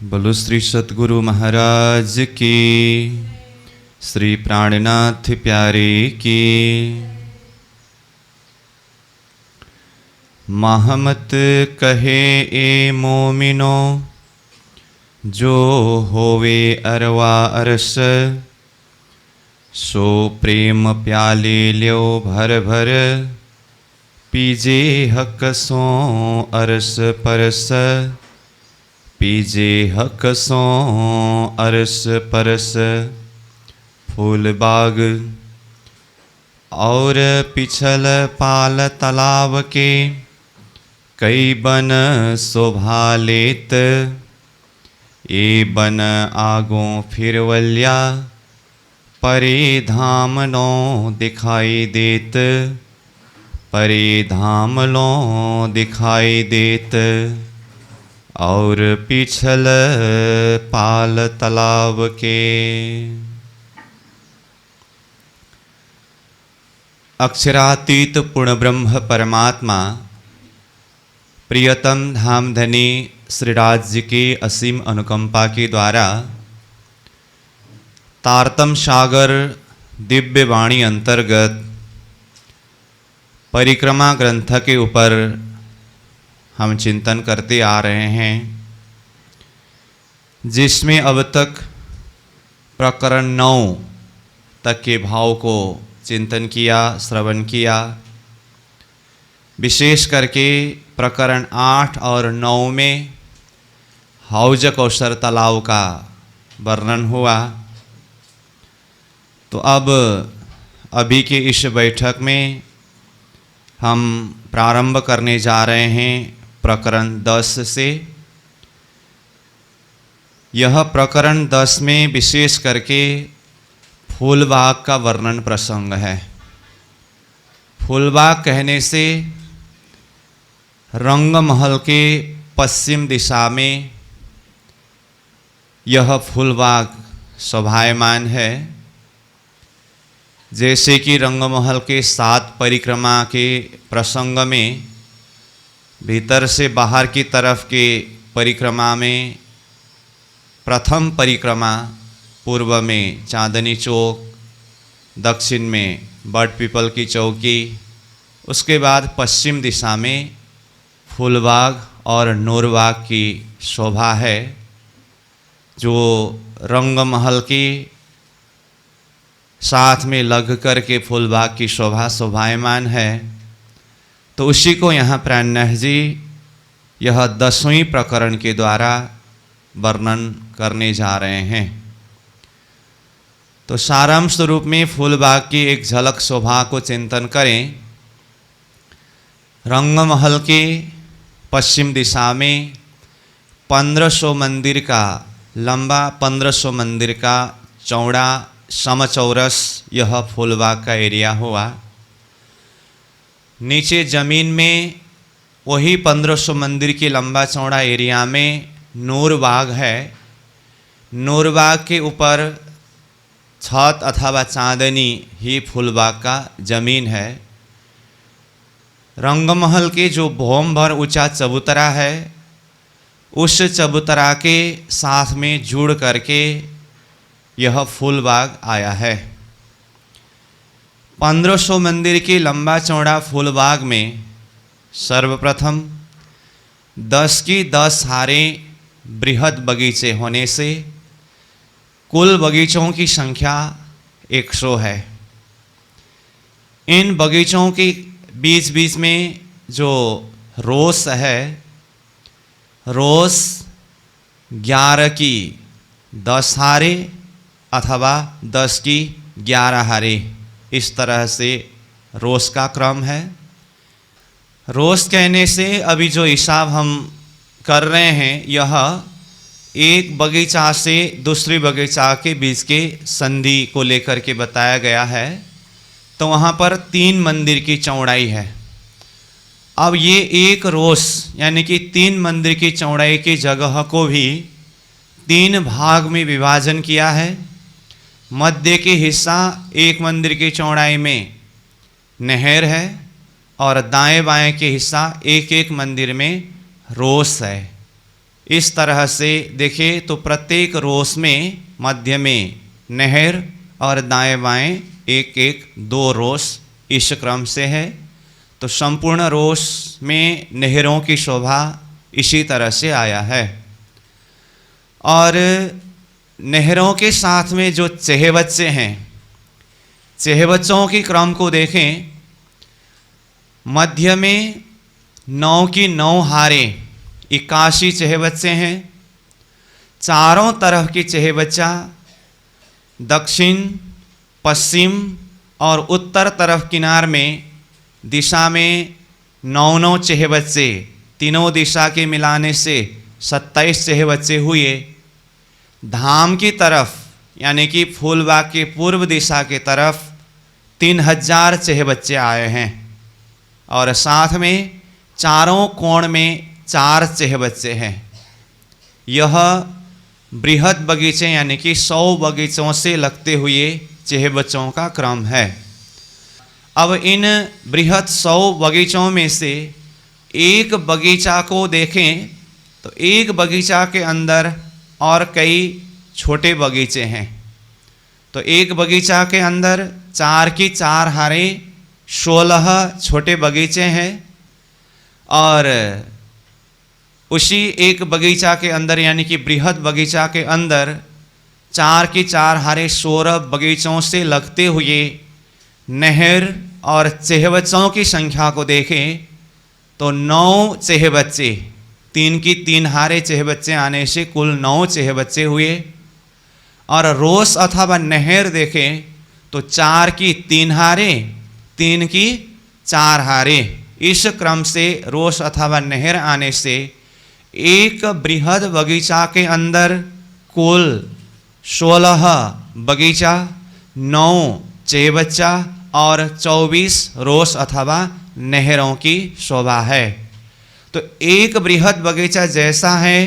बोलो श्री सतगुरु महाराज की, श्री प्राणनाथ प्यारे की। महमत कहे ए मोमिनो, जो होवे अरवा अरस, सो प्रेम प्याले ल्यो भर भर, पीजे हक सो अरस परस, पीजे हक सो अरस परस। फूल बाग और पिछल पाल तालाब के, कई बन शोभा लेत, ए बन आगों फिरवल्या, परे धाम नो दिखाई देत, परे धाम लो दिखाई देत। और पिछल पाल तालाब के। अक्षरातीत पूर्ण ब्रह्म परमात्मा प्रियतम धामधनी श्रीराज जी की असीम अनुकंपा के द्वारा तारतम सागर दिव्य वाणी अंतर्गत परिक्रमा ग्रंथ के ऊपर हम चिंतन करते आ रहे हैं, जिसमें अब तक प्रकरण 9 तक के भाव को चिंतन किया, श्रवण किया। विशेष करके प्रकरण 8 और 9 में हौज कौशर तालाब का वर्णन हुआ। तो अब अभी के इस बैठक में हम प्रारंभ करने जा रहे हैं प्रकरण 10 से। यह प्रकरण 10 में विशेष करके फूलबाग का वर्णन प्रसंग है। फूलबाग कहने से रंगमहल के पश्चिम दिशा में यह फूलबाग शोभायमान है। जैसे कि रंगमहल के 7 परिक्रमा के प्रसंग में भीतर से बाहर की तरफ के परिक्रमा में प्रथम परिक्रमा पूर्व में चांदनी चौक, दक्षिण में बड़ पीपल की चौकी, उसके बाद पश्चिम दिशा में फूलबाग और नूरबाग की शोभा है, जो रंगमहल की साथ में लग कर के फूलबाग की शोभा शोभायमान है। तो उसी को यहाँ प्राणनाथ जी यह 10वें प्रकरण के द्वारा वर्णन करने जा रहे हैं। तो सारांश रूप में फूलबाग की एक झलक शोभा को चिंतन करें। रंगमहल के पश्चिम दिशा में 1500 मंदिर का लंबा, 1500 मंदिर का चौड़ा समचौरस यह फूलबाग का एरिया हुआ। नीचे ज़मीन में वही 1500 मंदिर की लंबा चौड़ा एरिया में नूरबाग है। नूरबाग के ऊपर छत अथवा चांदनी ही फूलबाग का ज़मीन है। रंगमहल के जो भौम भर ऊंचा चबूतरा है, उस चबूतरा के साथ में जुड़ करके यह फूलबाग आया है। 1500 मंदिर की लंबा चौड़ा फूलबाग में सर्वप्रथम 10 की 10 हारे बृहद बगीचे होने से कुल बगीचों की संख्या 100 है। इन बगीचों के बीच बीच में जो रोस है, रोस 11 की 10 हारे अथवा 10 की 11 हारे, इस तरह से रोस का क्रम है। रोस कहने से अभी जो हिसाब हम कर रहे हैं, यह एक बगीचा से दूसरी बगीचा के बीच के संधि को लेकर के बताया गया है। तो वहाँ पर 3 मंदिर की चौड़ाई है। अब ये एक रोस यानी कि 3 मंदिर की चौड़ाई की जगह को भी 3 भाग में विभाजन किया है। मध्य के हिस्सा एक मंदिर की चौड़ाई में नहर है और दाएं बाएं के हिस्सा एक एक मंदिर में रोस है। इस तरह से देखें तो प्रत्येक रोस में मध्य में नहर और दाएं बाएं एक एक 2 रोस इस क्रम से है। तो संपूर्ण रोस में नहरों की शोभा इसी तरह से आया है। और नहरों के साथ में जो चेहबच्चे हैं, चेहबच्चों की क्रम को देखें, मध्य में 9 की 9 हारें 81 चेहबच्चे हैं। चारों तरफ की चेहबच्चा दक्षिण, पश्चिम और उत्तर तरफ किनार में दिशा में 9 चेहबच्चे, तीनों दिशा के मिलाने से 27 चेहबच्चे हुए। धाम की तरफ यानी कि फूलबाग के पूर्व दिशा के तरफ 3000 चेहबच्चे आए हैं और साथ में चारों कोण में 4 चेहबच्चे हैं। यह बृहद बगीचे यानी कि 100 बगीचों से लगते हुए चेहबच्चों का क्रम है। अब इन बृहद 100 बगीचों में से एक बगीचा को देखें तो एक बगीचा के अंदर और कई छोटे बगीचे हैं। तो एक बगीचा के अंदर 4 की 4 हारें 16 छोटे बगीचे हैं और उसी एक बगीचा के अंदर यानी कि बृहद बगीचा के अंदर 4 की 4 हारें 16 बगीचों से लगते हुए नहर और चेहबच्चों की संख्या को देखें तो 9 चेहबच्चे, 3 की 3 हारें चेहबच्चे आने से कुल 9 चेहबच्चे हुए। और रोस अथवा नहर देखें तो 4 की 3 हारें, 3 की 4 हारें, इस क्रम से रोस अथवा नहर आने से एक बृहद बगीचा के अंदर कुल 16 बगीचा, 9 चेहबच्चा और 24 रोस अथवा नहरों की शोभा है। तो एक बृहद बगीचा जैसा है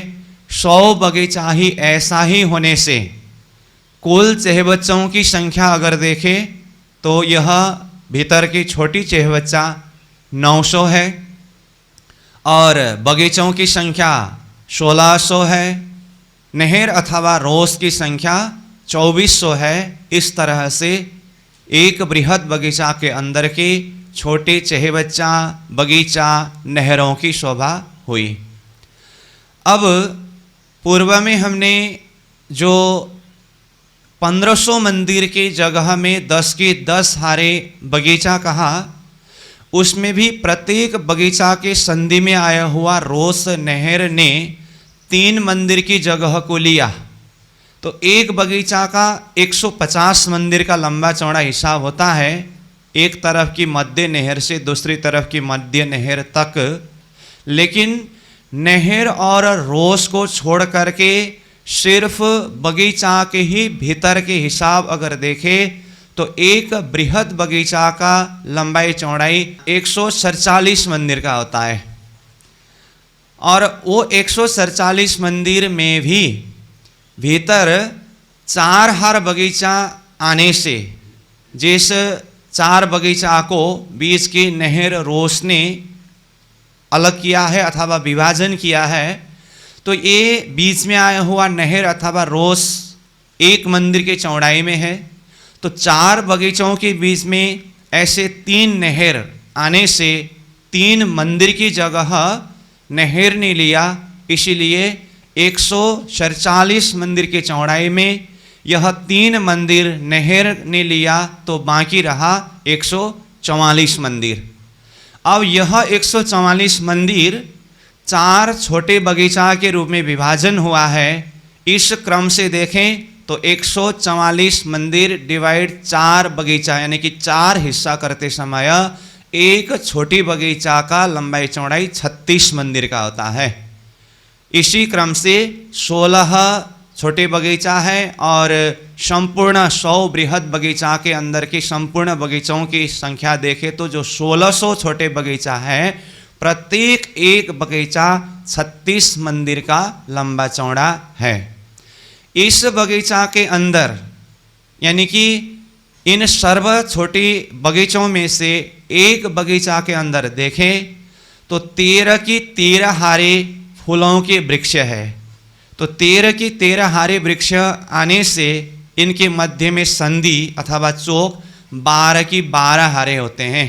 100 बगीचा ही ऐसा ही होने से कुल चेहबच्चों की संख्या अगर देखें तो यह भीतर की छोटी चेहबच्चा 900 है और बगीचों की संख्या 1600 है, नहर अथवा रोस की संख्या 2400 है। इस तरह से एक बृहद बगीचा के अंदर के छोटे चेहबच्चा, बगीचा, नहरों की शोभा हुई। अब पूर्व में हमने जो 1500 मंदिर की जगह में 10 की 10 हारें बगीचा कहा, उसमें भी प्रत्येक बगीचा के संधि में आया हुआ रोस नहर ने 3 मंदिर की जगह को लिया। तो एक बगीचा का 150 मंदिर का लंबा चौड़ा हिसाब होता है, एक तरफ की मध्य नहर से दूसरी तरफ की मध्य नहर तक। लेकिन नहर और रोस को छोड़ करके सिर्फ बगीचा के ही भीतर के हिसाब अगर देखें तो एक बृहद बगीचा का लंबाई चौड़ाई 147 मंदिर का होता है। और वो 147 मंदिर में भी भीतर 4 हार बगीचा आने से, जिस 4 बगीचा को बीच की नहर रोस ने अलग किया है अथवा विभाजन किया है, तो ये बीच में आया हुआ नहर अथवा रोस एक मंदिर के चौड़ाई में है। तो 4 बगीचों के बीच में ऐसे 3 नहर आने से 3 मंदिर की जगह नहर ने लिया। इसीलिए 147 मंदिर के चौड़ाई में यह 3 मंदिर नहर ने लिया तो बाकी रहा 144 मंदिर। अब यह 144 मंदिर 4 छोटे बगीचा के रूप में विभाजन हुआ है। इस क्रम से देखें तो 144 मंदिर डिवाइड 4 बगीचा यानी कि 4 हिस्सा करते समय एक छोटी बगीचा का लंबाई चौड़ाई 36 मंदिर का होता है। इसी क्रम से 16 छोटे बगीचा है और संपूर्ण 100 बृहद बगीचा के अंदर की संपूर्ण बगीचों की संख्या देखें तो जो 1600 छोटे बगीचा है, प्रत्येक एक बगीचा 36 मंदिर का लंबा चौड़ा है। इस बगीचा के अंदर यानी कि इन सर्व छोटी बगीचों में से एक बगीचा के अंदर देखें तो 13 की 13 हारें फूलों के वृक्ष है। तो 13 की 13 हरे वृक्ष आने से इनके मध्य में संधि अथवा चौक 12 की 12 हरे होते हैं।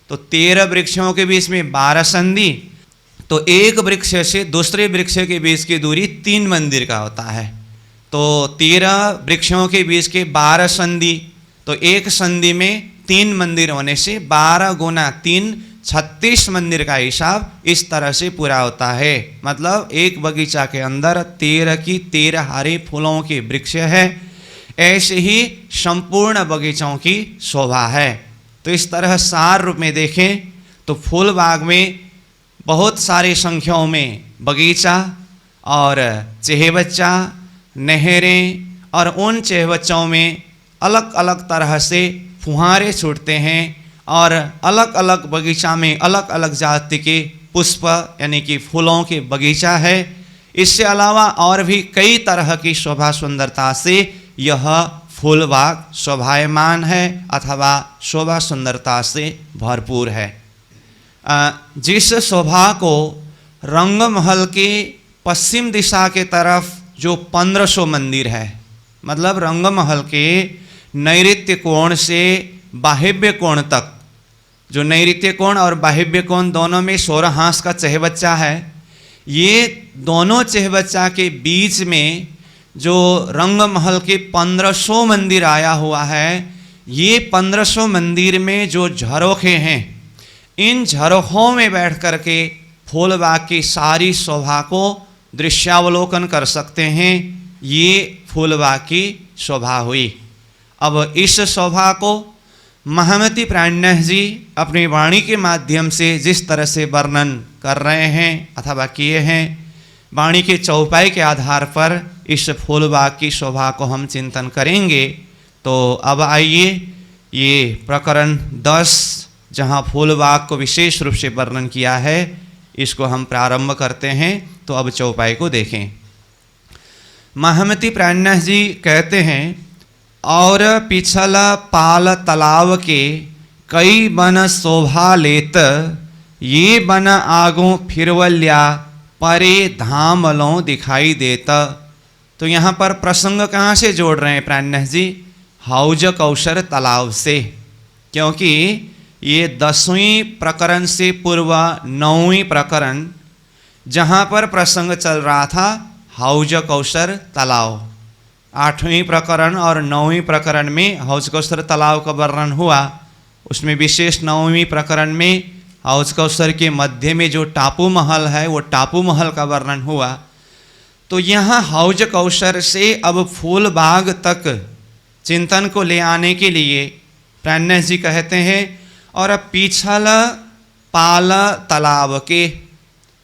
तो 13 वृक्षों के बीच में 12 संधि, तो एक वृक्ष से दूसरे वृक्ष के बीच की दूरी 3 मंदिर का होता है। तो 13 वृक्षों के बीच के 12 संधि, तो एक संधि में 3 मंदिर होने से 12 गुना 3 36 मंदिर का हिसाब इस तरह से पूरा होता है। मतलब एक बगीचा के अंदर 13 की 13 हरे फूलों के वृक्ष है। ऐसे ही संपूर्ण बगीचों की शोभा है। तो इस तरह सार रूप में देखें तो फूल बाग में बहुत सारी संख्याओं में बगीचा और चेहबच्चा, नहरें, और उन चेहबच्चों में अलग अलग तरह से फुहारे छूटते हैं और अलग अलग बगीचा में अलग अलग जाति के पुष्प यानी कि फूलों के बगीचा है। इससे अलावा और भी कई तरह की शोभा सुंदरता से यह फूल बाग शोभायमान है अथवा शोभा सुंदरता से भरपूर है। जिस शोभा को रंगमहल के पश्चिम दिशा के तरफ जो 1500 मंदिर है, मतलब रंगमहल के नैऋत्य कोण से बाह्य कोण तक, जो नैऋत्य कोण और बाह्य कोण दोनों में 16 हांस का चेहबच्चा है। ये दोनों चेहबच्चा के बीच में जो रंगमहल के 1500 मंदिर आया हुआ है, ये 1500 मंदिर में जो झरोखे हैं, इन झरोखों में बैठ कर के फूल बाग की सारी शोभा को दृश्यावलोकन कर सकते हैं। ये फूल बाग की शोभा हुई। अब इस शोभा को महामती प्राणनाथ जी अपनी वाणी के माध्यम से जिस तरह से वर्णन कर रहे हैं अथवा किए हैं, वाणी के चौपाई के आधार पर इस फूल बाग की शोभा को हम चिंतन करेंगे। तो अब आइए ये प्रकरण 10 जहाँ फूल बाग को विशेष रूप से वर्णन किया है, इसको हम प्रारंभ करते हैं। तो अब चौपाई को देखें। महामती प्राणनाथ जी कहते हैं, और पिछल पाल तालाब के कई बन शोभा लेत, ये बन आगों फिरवल्या परे धामलों दिखाई देता। तो यहाँ पर प्रसंग कहाँ से जोड़ रहे हैं प्राणनाथ जी? हौज कौशर तालाब से, क्योंकि ये 10वें प्रकरण से पूर्व 9वें प्रकरण जहाँ पर प्रसंग चल रहा था हौज कौशर तालाब, 8वें प्रकरण और 9वें प्रकरण में हौज कौशर तालाब का वर्णन हुआ। उसमें विशेष 9वें प्रकरण में हौज कौशर के मध्य में जो टापू महल है वो टापू महल का वर्णन हुआ। तो यहाँ हौज कौशर से अब फूल बाग तक चिंतन को ले आने के लिए प्राणनाथ जी कहते हैं, और पिछल पाल तालाब के,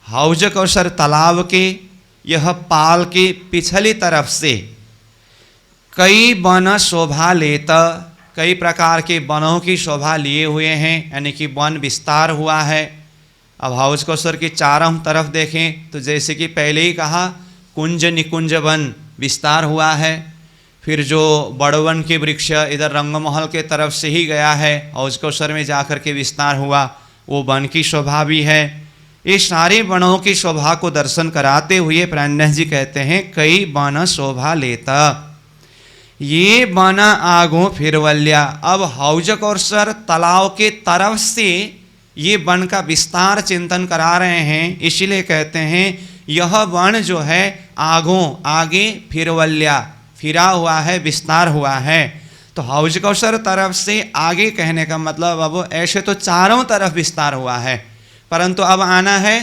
हौज कौशर तालाब के यह पाल के पिछली तरफ से कई वन शोभा लेता, कई प्रकार के वनों की शोभा लिए हुए हैं, यानी कि वन विस्तार हुआ है। अब हौज कौशर की चारों तरफ देखें तो जैसे कि पहले ही कहा कुंज निकुंज वन विस्तार हुआ है। फिर जो बड़वन के वृक्ष इधर रंगमहल के तरफ से ही गया है, हौज कौशर में जाकर के विस्तार हुआ, वो वन की शोभा भी है। ये सारे वनों की शोभा को दर्शन कराते हुए प्राणनाथ जी कहते हैं, कई वन शोभा लेता, ये वन आगों फिरवल्या। अब हौज कौशर तालाब के तरफ से ये वन का विस्तार चिंतन करा रहे हैं, इसीलिए कहते हैं यह वन जो है आगों आगे फिरवल्या, फिरा हुआ है, विस्तार हुआ है। तो हौज कौशर तरफ से आगे कहने का मतलब अब ऐसे तो चारों तरफ विस्तार हुआ है, परंतु अब आना है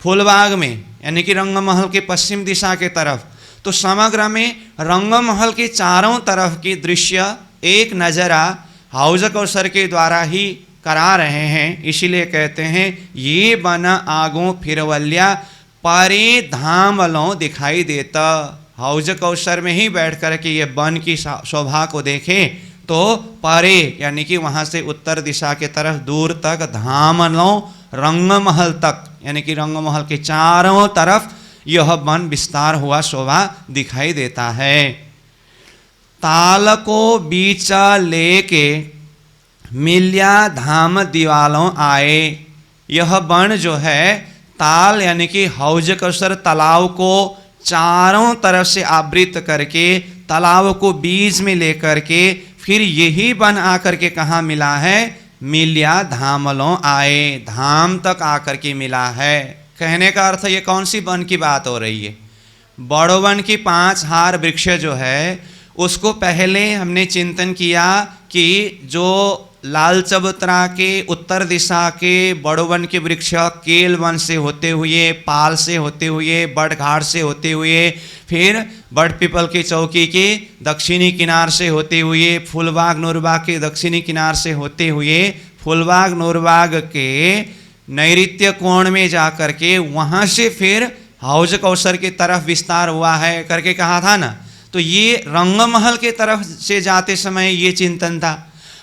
फूलबाग में, यानी कि रंगमहल के पश्चिम दिशा के तरफ। तो समग्र में रंगमहल के चारों तरफ की दृश्य एक नज़रा हौज कौशर के द्वारा ही करा रहे हैं, इसीलिए कहते हैं ये वन आगों फिरवल्या परे धामलों दिखाई देता। हौज कौशर में ही बैठ कर के ये वन की शोभा को देखें तो परे यानी कि वहाँ से उत्तर दिशा के तरफ दूर तक, धामलों रंगमहल तक, यानी कि रंगमहल के चारों तरफ यह वन विस्तार हुआ शोभा दिखाई देता है। ताल को बीच लेके मिल्या धाम दीवालों आए, यह वन जो है ताल यानी कि हौज कौसर तालाब को चारों तरफ से आवृत करके तालाब को बीच में लेकर के फिर यही वन आकर के कहाँ मिला है, मिल्या धामलों आए, धाम तक आकर के मिला है। कहने का अर्थ ये कौन सी वन की बात हो रही है? बड़ो वन की 5 हार वृक्ष जो है उसको पहले हमने चिंतन किया कि जो लाल चबूतरा के उत्तर दिशा के बड़ो वन के वृक्ष केल वन से होते हुए, पाल से होते हुए, बड़घाट से होते हुए, फिर बड़ पीपल की चौकी के दक्षिणी किनार से होते हुए, फूलबाग नूरबाग के दक्षिणी किनार से होते हुए, फूलबाग नूरबाग के नैऋत्य कोण में जाकर के वहाँ से फिर हौज कौसर की तरफ विस्तार हुआ है करके कहा था ना। तो ये रंगमहल के तरफ से जाते समय ये चिंतन था।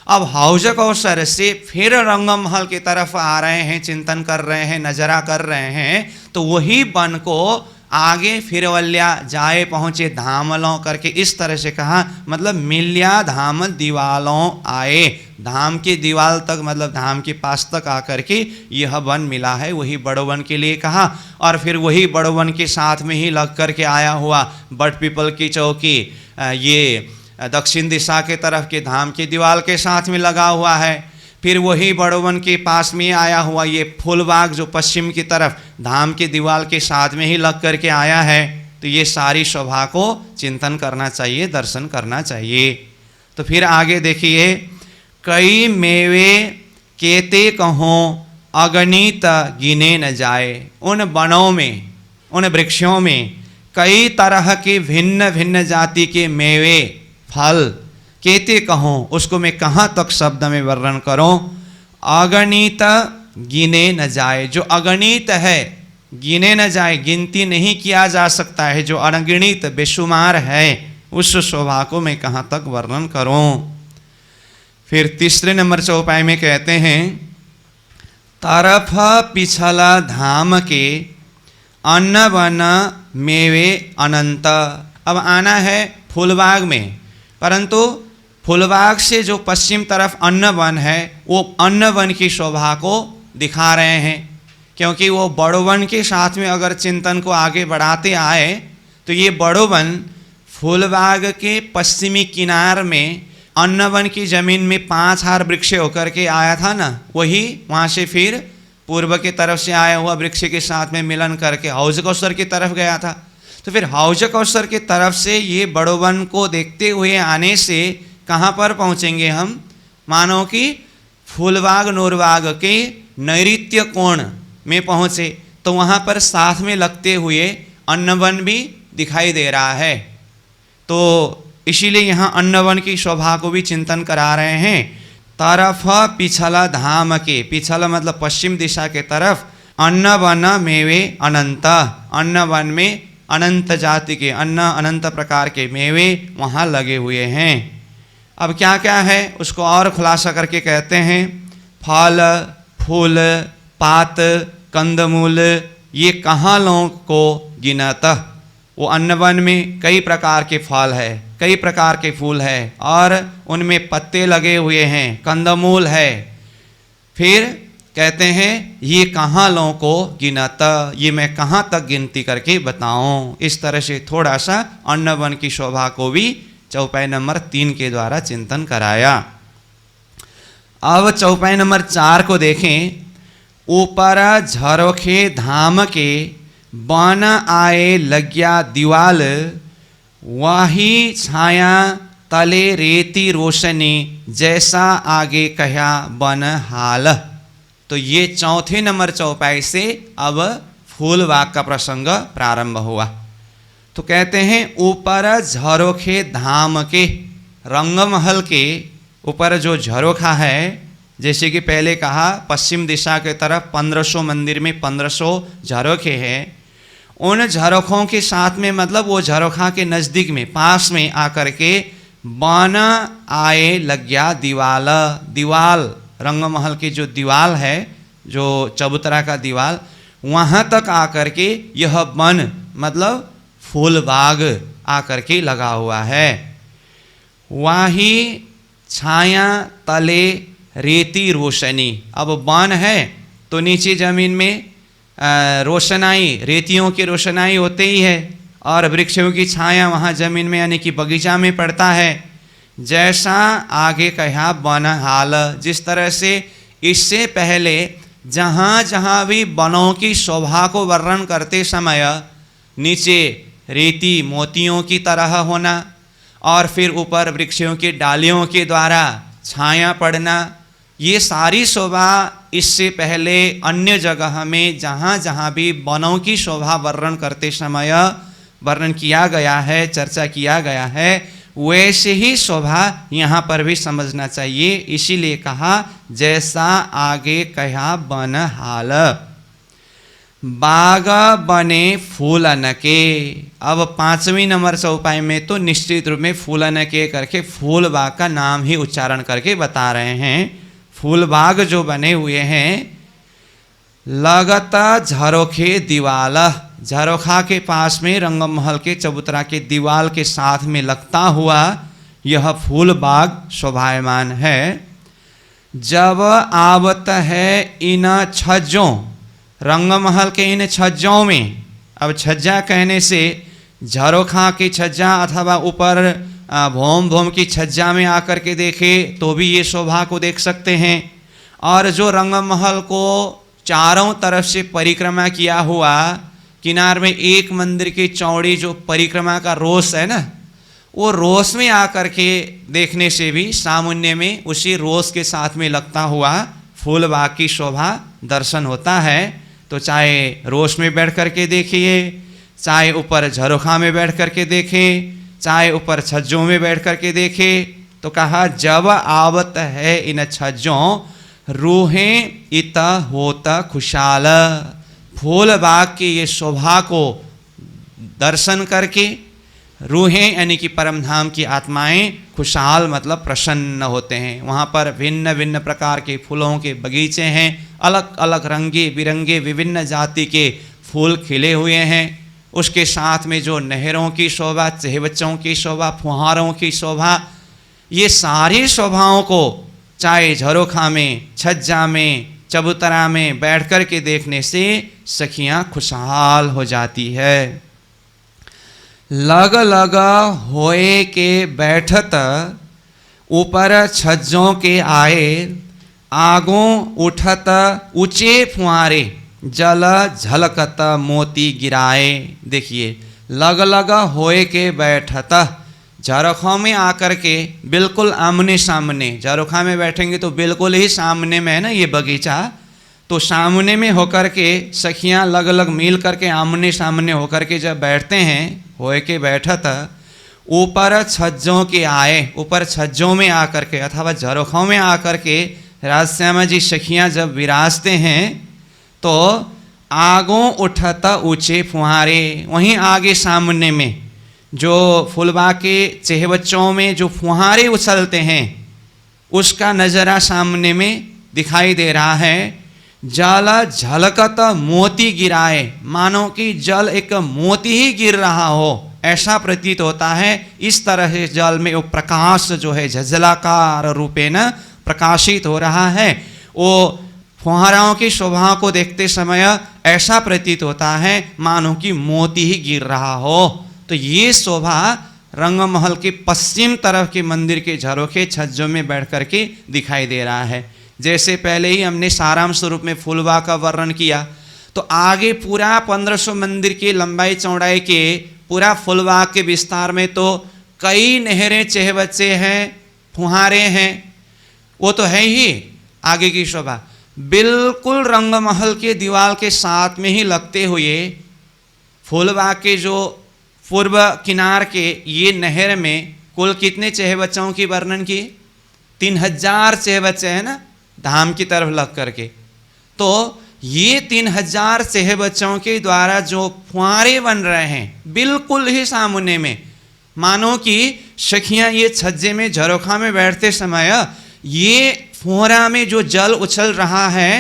अब हौज कौसर से फिर रंगमहल की तरफ आ रहे हैं, चिंतन कर रहे हैं, नजरा कर रहे हैं, तो वही वन को आगे फिर वल्या जाए पहुँचे धामलों करके इस तरह से कहा, मतलब मिल्या धाम दीवालों आए, धाम की दीवाल तक मतलब धाम के पास तक आकर के यह वन मिला है, वही बड़ो वन के लिए कहा। और फिर वही बड़ो वन के साथ में ही लग कर के आया हुआ बड़ पीपल की चौकी ये दक्षिण दिशा के तरफ के धाम की दीवाल के साथ में लगा हुआ है। फिर वही बड़ो वन के पास में आया हुआ ये फूलबाग जो पश्चिम की तरफ धाम की दीवाल के साथ में ही लग करके आया है। तो ये सारी शोभा को चिंतन करना चाहिए, दर्शन करना चाहिए। तो फिर आगे देखिए, कई मेवे केते कहों अगणित गिने न जाए। उन वनों में, उन वृक्षों में कई तरह के भिन्न भिन्न जाति के मेवे फल, केते कहूँ उसको मैं कहाँ तक शब्द में वर्णन करूँ, अगणित गिने न जाए। जो अगणित है, गिने न जाए, गिनती नहीं किया जा सकता है, जो अनगिनित बेशुमार है, उस शोभा को मैं कहाँ तक वर्णन करूँ। फिर तीसरे नंबर चौपाई में कहते हैं, तरफ पिछला धाम के अन्न वन मेवे अनंत। अब आना है फूलबाग में, परंतु फूलबाग से जो पश्चिम तरफ अन्न वन है वो अन्न वन की शोभा को दिखा रहे हैं, क्योंकि वो बड़ो वन के साथ में अगर चिंतन को आगे बढ़ाते आए तो ये बड़ो वन फूलबाग के पश्चिमी किनार में अन्न वन की जमीन में 5 हार वृक्ष होकर के आया था ना, वही वहाँ से फिर पूर्व की तरफ से आया हुआ वृक्ष के साथ में मिलन करके हौज कौसर की तरफ गया था। तो फिर हौज कौसर की तरफ से ये बड़ो वन को देखते हुए आने से कहाँ पर पहुँचेंगे हम, मानो कि फूलबाग नूरबाग के नैऋत्य कोण में पहुँचे, तो वहाँ पर साथ में लगते हुए अन्न वन भी दिखाई दे रहा है। तो इसीलिए यहाँ अन्न वन की शोभा को भी चिंतन करा रहे हैं। तरफ पिछला धाम के, पिछला मतलब पश्चिम दिशा के तरफ, अन्न वन मेवे अनंत, अन्न वन में अनंत जाति के अन्न, अनंत प्रकार के मेवे वहाँ लगे हुए हैं। अब क्या क्या है उसको और खुलासा करके कहते हैं, फल फूल पात कंदमूल ये कहाँ लोगों को गिनता। वो अन्न वन में कई प्रकार के फल है, कई प्रकार के फूल है, और उनमें पत्ते लगे हुए हैं, कंदमूल है। फिर कहते हैं ये कहाँ लोगों को गिनता, ये मैं कहाँ तक गिनती करके बताऊं। इस तरह से थोड़ा सा अन्न वन की शोभा को भी चौपाई नंबर 3 के द्वारा चिंतन कराया। अब चौपाई नंबर 4 को देखें। ऊपर झरोखे धाम के बन आए लग्या दीवाल, वही छाया तले रेती रोशनी, जैसा आगे कहा बन हाल। तो ये चौथे नंबर चौपाई से अब फूलबाग का प्रसंग प्रारंभ हुआ। तो कहते हैं ऊपर झरोखे धाम के, रंगमहल के ऊपर जो झरोखा है, जैसे कि पहले कहा पश्चिम दिशा के तरफ 1500 मंदिर में 1500 झरोखे हैं। उन झरोखों के साथ में मतलब वो झरोखा के नज़दीक में पास में आकर के बन आए लग्या दीवाल, दीवाल रंगमहल की जो दीवाल है, जो चबूतरा का दीवाल, वहाँ तक आकर के यह वन मतलब फूलबाग आकर के लगा हुआ है। वही छाया तले रेती रोशनी। अब वन है तो नीचे जमीन में रोशनाई, रेतियों की रोशनाई होते ही है, और वृक्षों की छाया वहाँ जमीन में यानी कि बगीचा में पड़ता है। जैसा आगे कहा वन हाल, जिस तरह से इससे पहले जहाँ जहाँ भी वनों की शोभा को वर्णन करते समय नीचे रेती मोतियों की तरह होना और फिर ऊपर वृक्षों की डालियों के द्वारा छाया पड़ना, ये सारी शोभा इससे पहले अन्य जगह में जहाँ जहाँ भी वनों की शोभा वर्णन करते समय वर्णन किया गया है, चर्चा किया गया है, वैसे ही शोभा यहाँ पर भी समझना चाहिए। इसीलिए कहा जैसा आगे कहा वन हाल। बाग बने फूलन के। अब 5वीं नंबर चौपाई में तो निश्चित रूप में फूलन के करके फूल बाग का नाम ही उच्चारण करके बता रहे हैं। फूल बाग जो बने हुए हैं, लगता झरोखे दीवाल, झरोखा के पास में रंगमहल के चबूतरा के दीवाल के साथ में लगता हुआ यह फूल बाग शोभायमान है। जब आवत है इन छज्जों, रंगमहल के इन छज्जों में, अब छज्जा कहने से झरोखा की छज्जा अथवा ऊपर भोम भोम की छज्जा में आकर के देखे तो भी ये शोभा को देख सकते हैं। और जो रंगमहल को चारों तरफ से परिक्रमा किया हुआ, किनार में एक मंदिर की चौड़ी जो परिक्रमा का रोस है ना, वो रोस में आकर के देखने से भी सामुन्य में उसी रोस के साथ में लगता हुआ फूल बाग की शोभा दर्शन होता है। तो चाहे रोस में बैठ करके देखिए, चाहे ऊपर झरोखा में बैठ करके देखें, चाहे ऊपर छज्जों में बैठ करके देखें, तो कहा जब आवत है इन छज्जों रूहें इत होता खुशहाल। फूल बाग की ये शोभा को दर्शन करके रूहें यानी कि परमधाम की आत्माएं खुशहाल मतलब प्रसन्न होते हैं। वहाँ पर भिन्न भिन्न प्रकार के फूलों के बगीचे हैं, अलग अलग रंगे बिरंगे विभिन्न जाति के फूल खिले हुए हैं। उसके साथ में जो नहरों की शोभा, चहेबच्चों की शोभा, फुहारों की शोभा, ये सारी शोभाओं को चाहे झरोखा में, छज्जा में, चबूतरा में बैठ कर के देखने से सखियाँ खुशहाल हो जाती है। लग लग होए के बैठत ऊपर छज्जों के आए, आगों उठत ऊंचे फुहारे जल झलकत मोती गिराए। देखिए लग लग होए के बैठत, झरोखों में आकर के बिल्कुल आमने सामने, झरोखा में बैठेंगे तो बिल्कुल ही सामने में है ना ये बगीचा, तो सामने में होकर के सखियाँ लग लग मिल करके आमने सामने होकर के जब बैठते हैं, होए के बैठत ऊपर छज्जों के आए, ऊपर छज्जों में आकर के अथवा झरोखों में आकर के राजश्यामा जी सखियाँ जब विराजते हैं तो आगों उठत ऊंचे फुहारे, वहीं आगे सामने में जो फूलबाग के चहेबच्चों में जो फुहारे उछलते हैं उसका नज़रा सामने में दिखाई दे रहा है। जल झलकत मोती गिराए, मानो कि जल एक मोती ही गिर रहा हो ऐसा प्रतीत होता है। इस तरह से जल में वो प्रकाश जो है झलझलाकार रूपे न प्रकाशित हो रहा है। वो फुहाराओं की शोभा को देखते समय ऐसा प्रतीत होता है मानो कि मोती ही गिर रहा हो। तो ये शोभा रंगमहल के पश्चिम तरफ के मंदिर के झरोखे छज्जों में बैठ करके दिखाई दे रहा है। जैसे पहले ही हमने सारांश स्वरूप में फूलबाग का वर्णन किया, तो आगे पूरा 1500 मंदिर की लंबाई चौड़ाई के पूरा फूलबाग के विस्तार में तो कई नहरें चहेबच्चे हैं, फुहारे हैं, वो तो है ही आगे की शोभा। बिल्कुल रंगमहल के दीवार के साथ में ही लगते हुए फूलबाग के जो पूर्व किनार के ये नहर में कुल कितने चहेबच्चों की वर्णन की? 3000 चहेबच्चे हैं ना धाम की तरफ लग करके। तो ये 3000 चहेबच्चों के द्वारा जो फुहारे बन रहे हैं बिल्कुल ही सामने में, मानो कि सखियाँ ये छज्जे में झरोखा में बैठते समय ये फुहारा में जो जल उछल रहा है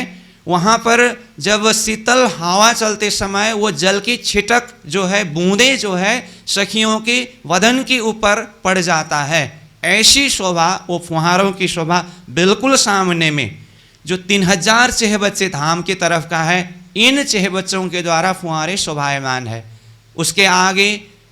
वहाँ पर जब शीतल हवा चलते समय वो जल की छिटक जो है, बूंदे जो है सखियों के वदन के ऊपर पड़ जाता है। ऐसी शोभा वो फुहारों की शोभा बिल्कुल सामने में जो 3000 चहेबच्चे धाम की तरफ का है इन चेह बच्चों के द्वारा फुहारे शोभायमान है। उसके आगे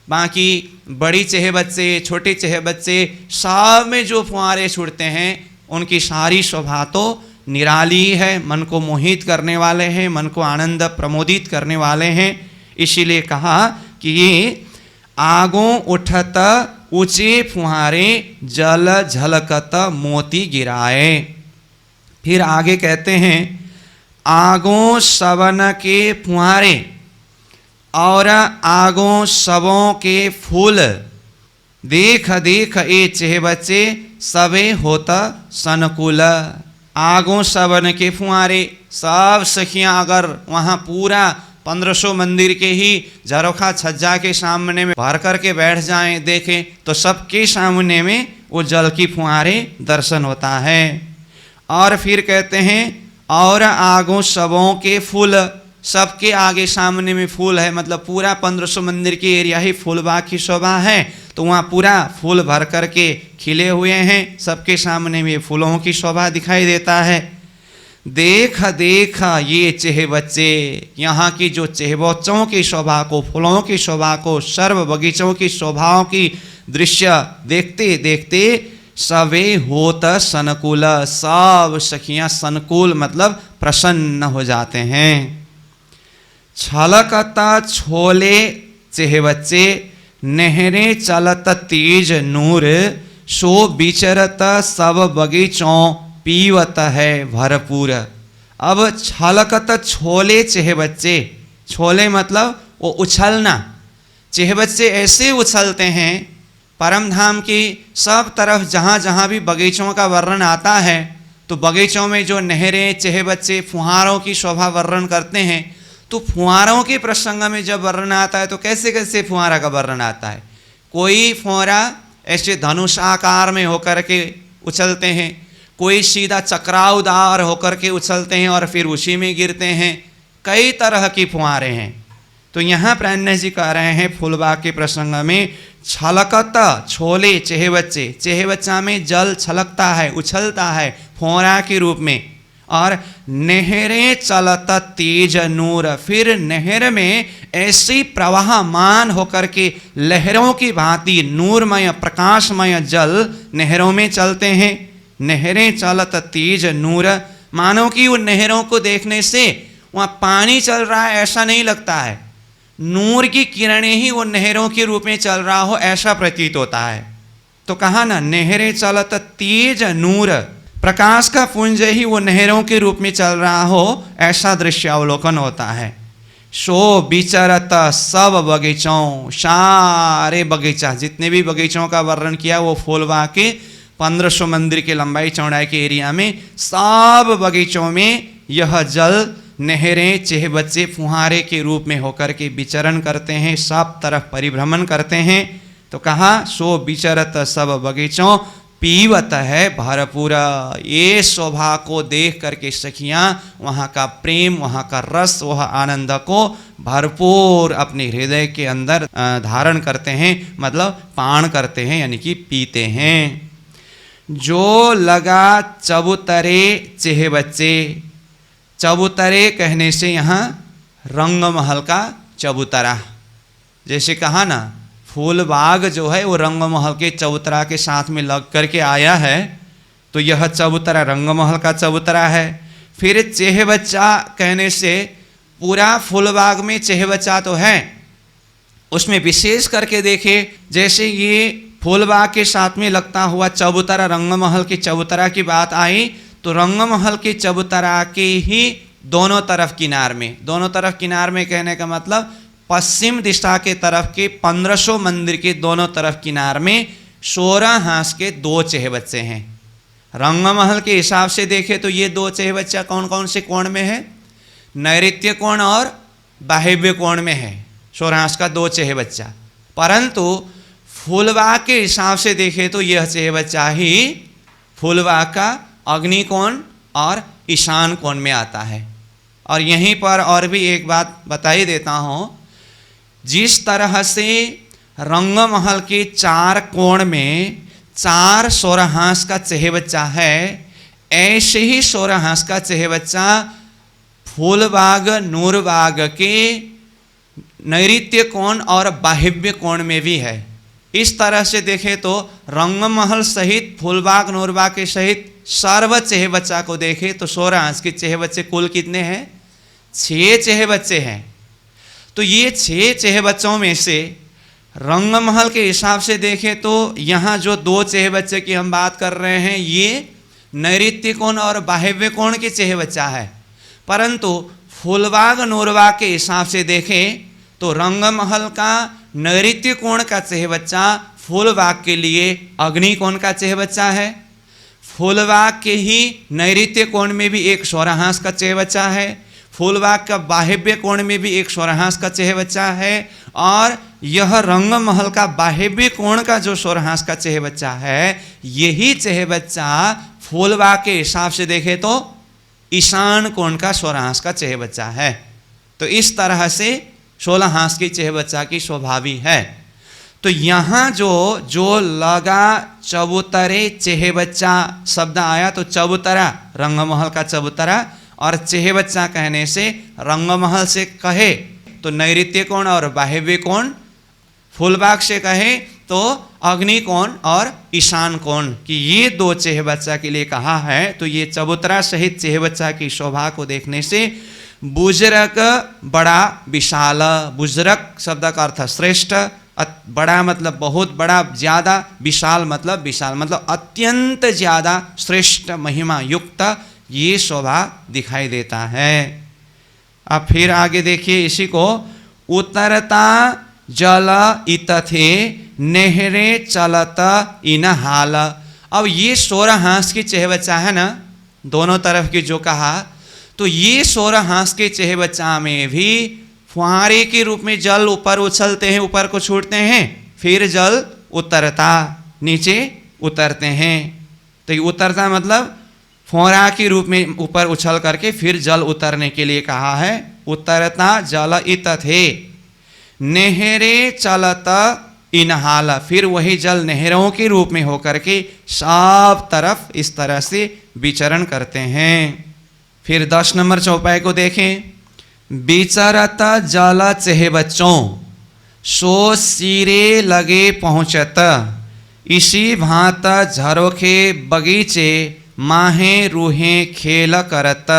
बाकी बड़ी चेह बच्चे, छोटे चेह बच्चे, सब में जो फुहारे छूटते हैं उनकी सारी शोभा तो निराली है, मन को मोहित करने वाले हैं, मन को आनंद प्रमोदित करने वाले हैं। इसीलिए कहा कि ये आगों उठत ऊंचे फुहारे जल झलकत मोती गिराए। फिर आगे कहते हैं आगों सबन के फुहारे और आगों सबों के फूल, देख देख ए चेह बच्चे सबे होता सनकुल। आगों सबन के फुहारे, सब सखियां अगर वहाँ पूरा 1500 मंदिर के ही झरोखा छज्जा के सामने में भर करके बैठ जाएं, देखें तो सबके सामने में वो जल की फुहारे दर्शन होता है। और फिर कहते हैं और आगों सबों के फूल, सबके आगे सामने में फूल है, मतलब पूरा 1500 मंदिर की एरिया ही फूल बाग की शोभा है, तो वहाँ पूरा फूल भर करके खिले हुए हैं, सबके सामने में फूलों की शोभा दिखाई देता है। देख देख ये चेह बच्चे, यहाँ की जो चेह बच्चों की शोभा को, फूलों की शोभा को, सर्व बगीचों की शोभाओं की दृश्य देखते देखते सवे होत सनकुल, सब सखियां सनकुल मतलब प्रसन्न हो जाते हैं। छलकता छोले चेह बच्चे नहरे चलत तेज नूर, सो बिचरत सब बगीचों पीवत है भरपूर। अब छलकत छोले चेह बच्चे, छोले मतलब वो उछलना, चेह बच्चे ऐसे उछलते हैं परम धाम की सब तरफ, जहाँ जहाँ भी बगीचों का वर्णन आता है तो बगीचों में जो नहरें, चेह बच्चे फुहारों की शोभा वर्णन करते हैं, तो फुहारों के प्रसंग में जब वर्णन आता है तो कैसे कैसे फुहारा का वर्णन आता है। कोई फुहारा ऐसे धनुष आकार में होकर के उछलते हैं, कोई सीधा चक्रावदार होकर के उछलते हैं और फिर उसी में गिरते हैं, कई तरह की फुहारे हैं। तो यहाँ प्राणनाथ जी कह रहे हैं फूलबाग के प्रसंग में छलकत छोले चेह बच्चे, चेह बच्चा में जल छलकता है, उछलता है फुहारा के रूप में। और नहरें चलत तेज नूर, फिर नहर में ऐसी प्रवाहमान होकर के लहरों की भांति नूरमय प्रकाशमय जल नहरों में चलते हैं। नहरें चलत तेज नूर, मानो कि उन नहरों को देखने से वहाँ पानी चल रहा है ऐसा नहीं लगता है, नूर की किरणें ही वो नहरों के रूप में चल रहा हो ऐसा प्रतीत होता है। तो कहा ना नहरें चलत तेज नूर, प्रकाश का पुंज ही वो नहरों के रूप में चल रहा हो ऐसा दृश्य अवलोकन होता है। सो बिचरत सब बगीचों, सारे बगीचा, जितने भी बगीचों का वर्णन किया वो फूलबाग के 1500 मंदिर के लंबाई चौड़ाई के एरिया में सब बगीचों में यह जल नहरें चेह बच्चे फुहारे के रूप में होकर के विचरण करते हैं, सब तरफ परिभ्रमण करते हैं। तो कहा सो बिचरत सब बगीचों पीवत है भरपूर। ये शोभा को देख करके सखियां वहाँ का प्रेम, वहाँ का रस, वह आनंद को भरपूर अपने हृदय के अंदर धारण करते हैं, मतलब पान करते हैं यानी कि पीते हैं। जो लगा चबूतरे चेह बच्चे, चबूतरे कहने से यहाँ रंग महल का चबूतरा, जैसे कहा ना फूलबाग जो है वो रंग महल के चबूतरा के साथ में लग करके आया है, तो यह चबूतरा रंग महल का चबूतरा है। फिर चेह बच्चा कहने से पूरा फूलबाग में चेह बच्चा तो है, उसमें विशेष करके देखे जैसे ये फूलबाग के साथ में लगता हुआ चबूतरा रंग महल के चबूतरा की बात आई, तो रंग महल के चबूतरा के ही दोनों तरफ किनार में, दोनों तरफ किनार में कहने का मतलब पश्चिम दिशा के तरफ के 1500 मंदिर के दोनों तरफ किनार में 16 हांस के 2 चेह बच्चे हैं। रंग महल के हिसाब से देखे तो ये 2 चेह बच्चा कौन कौन से कोण में है, नैऋत्य कोण और बाह्य कोण में है 16 हांस का 2 चेह बच्चा। परंतु फूलबाग के हिसाब से देखे तो यह चेह बच्चा ही फूलबाग का अग्नि कोण और ईशान कोण में आता है। और यहीं पर और भी एक बात बता ही देता हूँ, जिस तरह से रंग महल के 4 कोण में 4 16 हांस का चेह बच्चा है, ऐसे ही 16 हांस का चेह बच्चा फूलबाग नूरबाग के नैऋत्य कोण और बाह्य कोण में भी है। इस तरह से देखें तो रंगमहल सहित फूलबाग नूरबाग के सहित सर्व चेह बच्चा को देखें तो 16 अंश के चेह बच्चे कुल कितने हैं? 6 चेह बच्चे हैं। तो ये 6 चेह बच्चों में से रंगमहल के हिसाब से देखें तो यहाँ जो 2 चेह बच्चे की हम बात कर रहे हैं ये नैऋत्य कोण और बाह्य कोण के चेह बच्चा है, परंतु फूलबाग नूरबाग के हिसाब से देखें तो रंगमहल का नैऋत्य कोण का चेह बच्चा फूलबाग के लिए अग्नि कोण का चेह बच्चा है। फूलबाग के ही नैऋत्य कोण में भी एक सौराहांश का चेह बच्चा है, फूलबाग का बाह्य कोण में भी एक सौराहांश का चेह बच्चा है, और यह रंगमहल का बाह्य कोण का जो सौराहांश का चेह बच्चा है यही चेह बच्चा फूलबाग के हिसाब से देखें तो ईशान कोण का सौराहांश का चेह बच्चा है। तो इस तरह से 16 हांस की चेह बच्चा की स्वभावी है। तो यहाँ जो लगा चबूतरे चेह बच्चा शब्द आया तो चबूतरा रंगमहल का चबूतरा, और चेह बच्चा कहने से रंगमहल से कहे तो नैऋत्य कोण और बाह्य कोण, फूलबाग से कहे तो अग्नि कोण और ईशान कोण कि ये 2 चेह बच्चा के लिए कहा है। तो ये चबूतरा सहित चेह बच्चा की शोभा को देखने से बुजरक बड़ा विशाल, बुजरक शब्द का अर्थ श्रेष्ठ, बड़ा मतलब बहुत बड़ा, ज्यादा, विशाल मतलब अत्यंत ज्यादा श्रेष्ठ महिमा युक्त ये शोभा दिखाई देता है। अब फिर आगे देखिए इसी को, उतरता जल इतथे नहरे चलत इन हाल। अब ये 16 हांस की चेह बच्चा है ना, दोनों तरफ की जो कहा, तो ये 16 हांस के चेह बच्चा में भी फुहारे के रूप में जल ऊपर उछलते हैं, ऊपर को छूटते हैं, फिर जल उतरता नीचे उतरते हैं। तो ये उतरता मतलब फुहारा के रूप में ऊपर उछल करके फिर जल उतरने के लिए कहा है। उतरता जल इतथे नहरे चलत इनहाल, फिर वही जल नहरों के रूप में होकर के सब तरफ इस तरह से विचरण करते हैं। फिर 10 नंबर चौपाई को देखें, विचरत जल चेह बच्चों सो सिरे लगे पहुँचत, इसी भांत झरोखे बगीचे माहे रूहे खेल करत।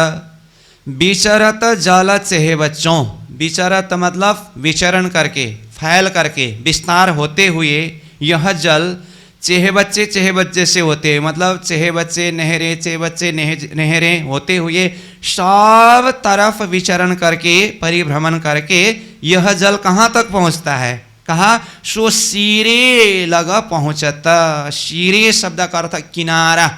विचरत जल चेह बच्चों, विचरत मतलब विचरण करके, फैल करके, विस्तार होते हुए यह जल चेह बच्चे से होते, मतलब चेह बच्चे नहरें, चेह बच्चे नहरें होते हुए सब तरफ विचरण करके, परिभ्रमण करके यह जल कहाँ तक पहुँचता है? कहा सो सिरे लगा पहुँचता। सिरे शब्द का अर्थ किनारा,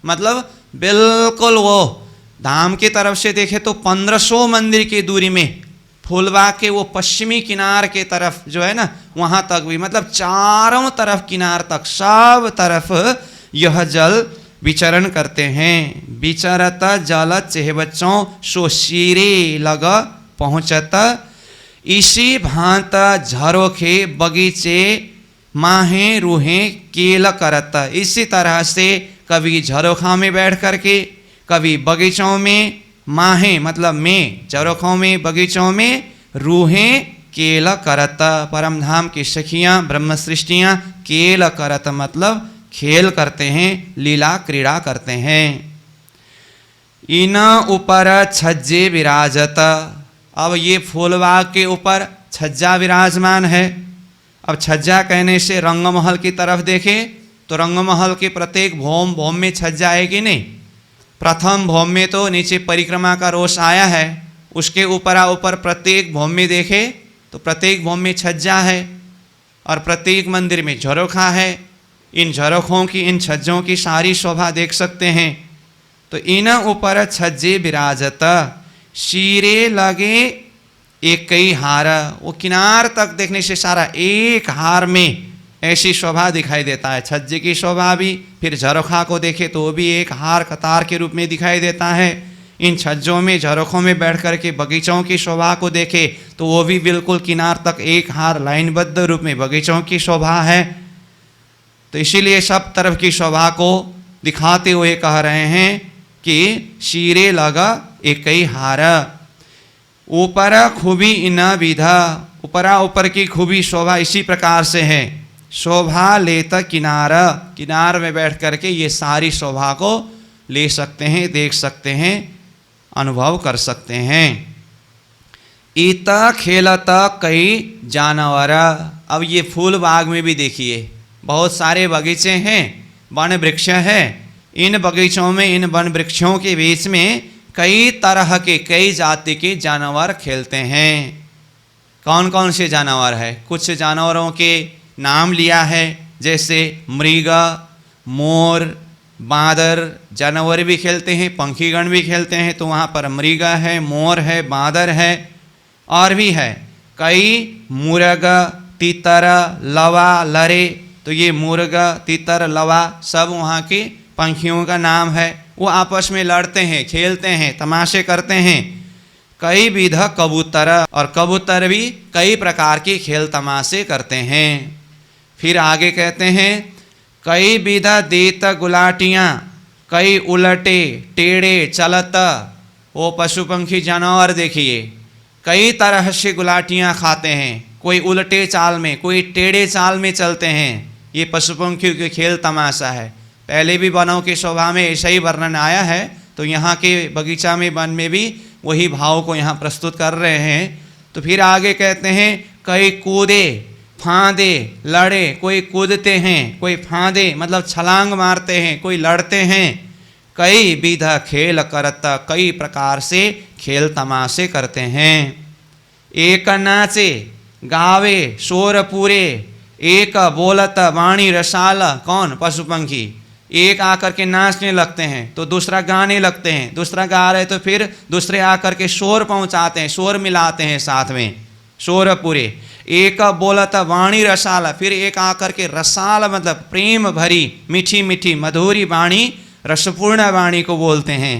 मतलब बिल्कुल वो धाम की तरफ से देखे तो 1500 मंदिर की दूरी में फूलबाग के वो पश्चिमी किनार के तरफ जो है ना, वहाँ तक भी, मतलब चारों तरफ किनार तक सब तरफ यह जल विचरण करते हैं। विचरत जल चेह बच्चों सो सिरे लग पहुँचत, इसी भांत झरोखे बगीचे माहे रूहे केल करत। इसी तरह से कभी झरोखा में बैठ करके, कभी बगीचों में, माहे मतलब में, झरोखों में, बगीचों में, रूहें केल करत, परम धाम की सखियाँ ब्रह्म सृष्टियाँ केल करत मतलब खेल करते हैं, लीला क्रीड़ा करते हैं। इन ऊपर छज्जे विराजत, अब ये फूलबाग के ऊपर छज्जा विराजमान है। अब छज्जा कहने से रंगमहल की तरफ देखें तो रंगमहल के प्रत्येक भौम में छज्जा है कि नहीं? प्रथम भौम में तो नीचे परिक्रमा का रोष आया है, उसके ऊपर प्रत्येक भौम में देखे तो प्रत्येक भौम में छज्जा है और प्रत्येक मंदिर में झरोखा है। इन झरोखों की, इन छज्जों की सारी शोभा देख सकते हैं। तो इन ऊपर छज्जे विराजत, शीरे लगे एक कई हार, वो किनार तक देखने से सारा एक हार में ऐसी शोभा दिखाई देता है। छज्जे की शोभा भी, फिर झरोखा को देखे तो वो भी एक हार कतार के रूप में दिखाई देता है। इन छज्जों में, झरोखों में बैठ कर के बगीचों की शोभा को देखे तो वो भी बिल्कुल किनार तक एक हार लाइनबद्ध रूप में बगीचों की शोभा है। तो इसीलिए सब तरफ की शोभा को दिखाते हुए कह रहे हैं कि शीरे लगा एक ही हार, ऊपर खूबी इन विधा, ऊपरा ऊपर की खूबी शोभा इसी प्रकार से है। शोभा लेता किनारा, किनार में बैठ करके ये सारी शोभा को ले सकते हैं, देख सकते हैं, अनुभव कर सकते हैं। ईता खेलता कई जानवर। अब ये फूल बाग में भी देखिए बहुत सारे बगीचे हैं, वन वृक्ष है। इन बगीचों में, इन वन वृक्षों के बीच में कई तरह के, कई जाति के जानवर खेलते हैं। कौन कौन से जानवर है? कुछ जानवरों के नाम लिया है, जैसे मृग, मोर, बादर। जानवर भी खेलते हैं, पंखीगण भी खेलते हैं, तो वहाँ पर मृग है, मोर है, बादर है, और भी है कई मुर्ग, तीतर, लवा, लरे। तो ये मुर्ग, तीतर, लवा सब वहाँ के पंखियों का नाम है। वो आपस में लड़ते हैं, खेलते हैं, तमाशे करते हैं। कई विध कबूतर, और कबूतर भी कई प्रकार के खेल तमाशे करते हैं। फिर आगे कहते हैं कई विध देत गुलाटियाँ, कई उलटे टेढ़े चलत। वो पशु पंखी जानवर देखिए कई तरह से गुलाटियाँ खाते हैं, कोई उलटे चाल में, कोई टेढ़े चाल में चलते हैं। ये पशु पंखियों के खेल तमाशा है। पहले भी वनों की शोभा में ऐसा ही वर्णन आया है, तो यहाँ के बगीचा में, वन में भी वही भाव को यहाँ प्रस्तुत कर रहे हैं। तो फिर आगे कहते हैं कई कूदे फांदे लड़े, कोई कूदते हैं, कोई फांदे मतलब छलांग मारते हैं, कोई लड़ते हैं। कई विध खेल करता, कई प्रकार से खेल तमाशे करते हैं। एक नाचे गावे शोर पूरे, एक बोलत वाणी रसाल। कौन? पशु पंखी। एक आकर के नाचने लगते हैं तो दूसरा गाने लगते हैं, दूसरा गा रहे तो फिर दूसरे आकर के शोर पहुंचाते हैं, शोर मिलाते हैं साथ में, शोर पूरे। एक बोलत वाणी रसाल, फिर एक आकर के रसाल मतलब प्रेम भरी, मीठी मीठी मधुरी वाणी, रसपूर्ण वाणी को बोलते हैं।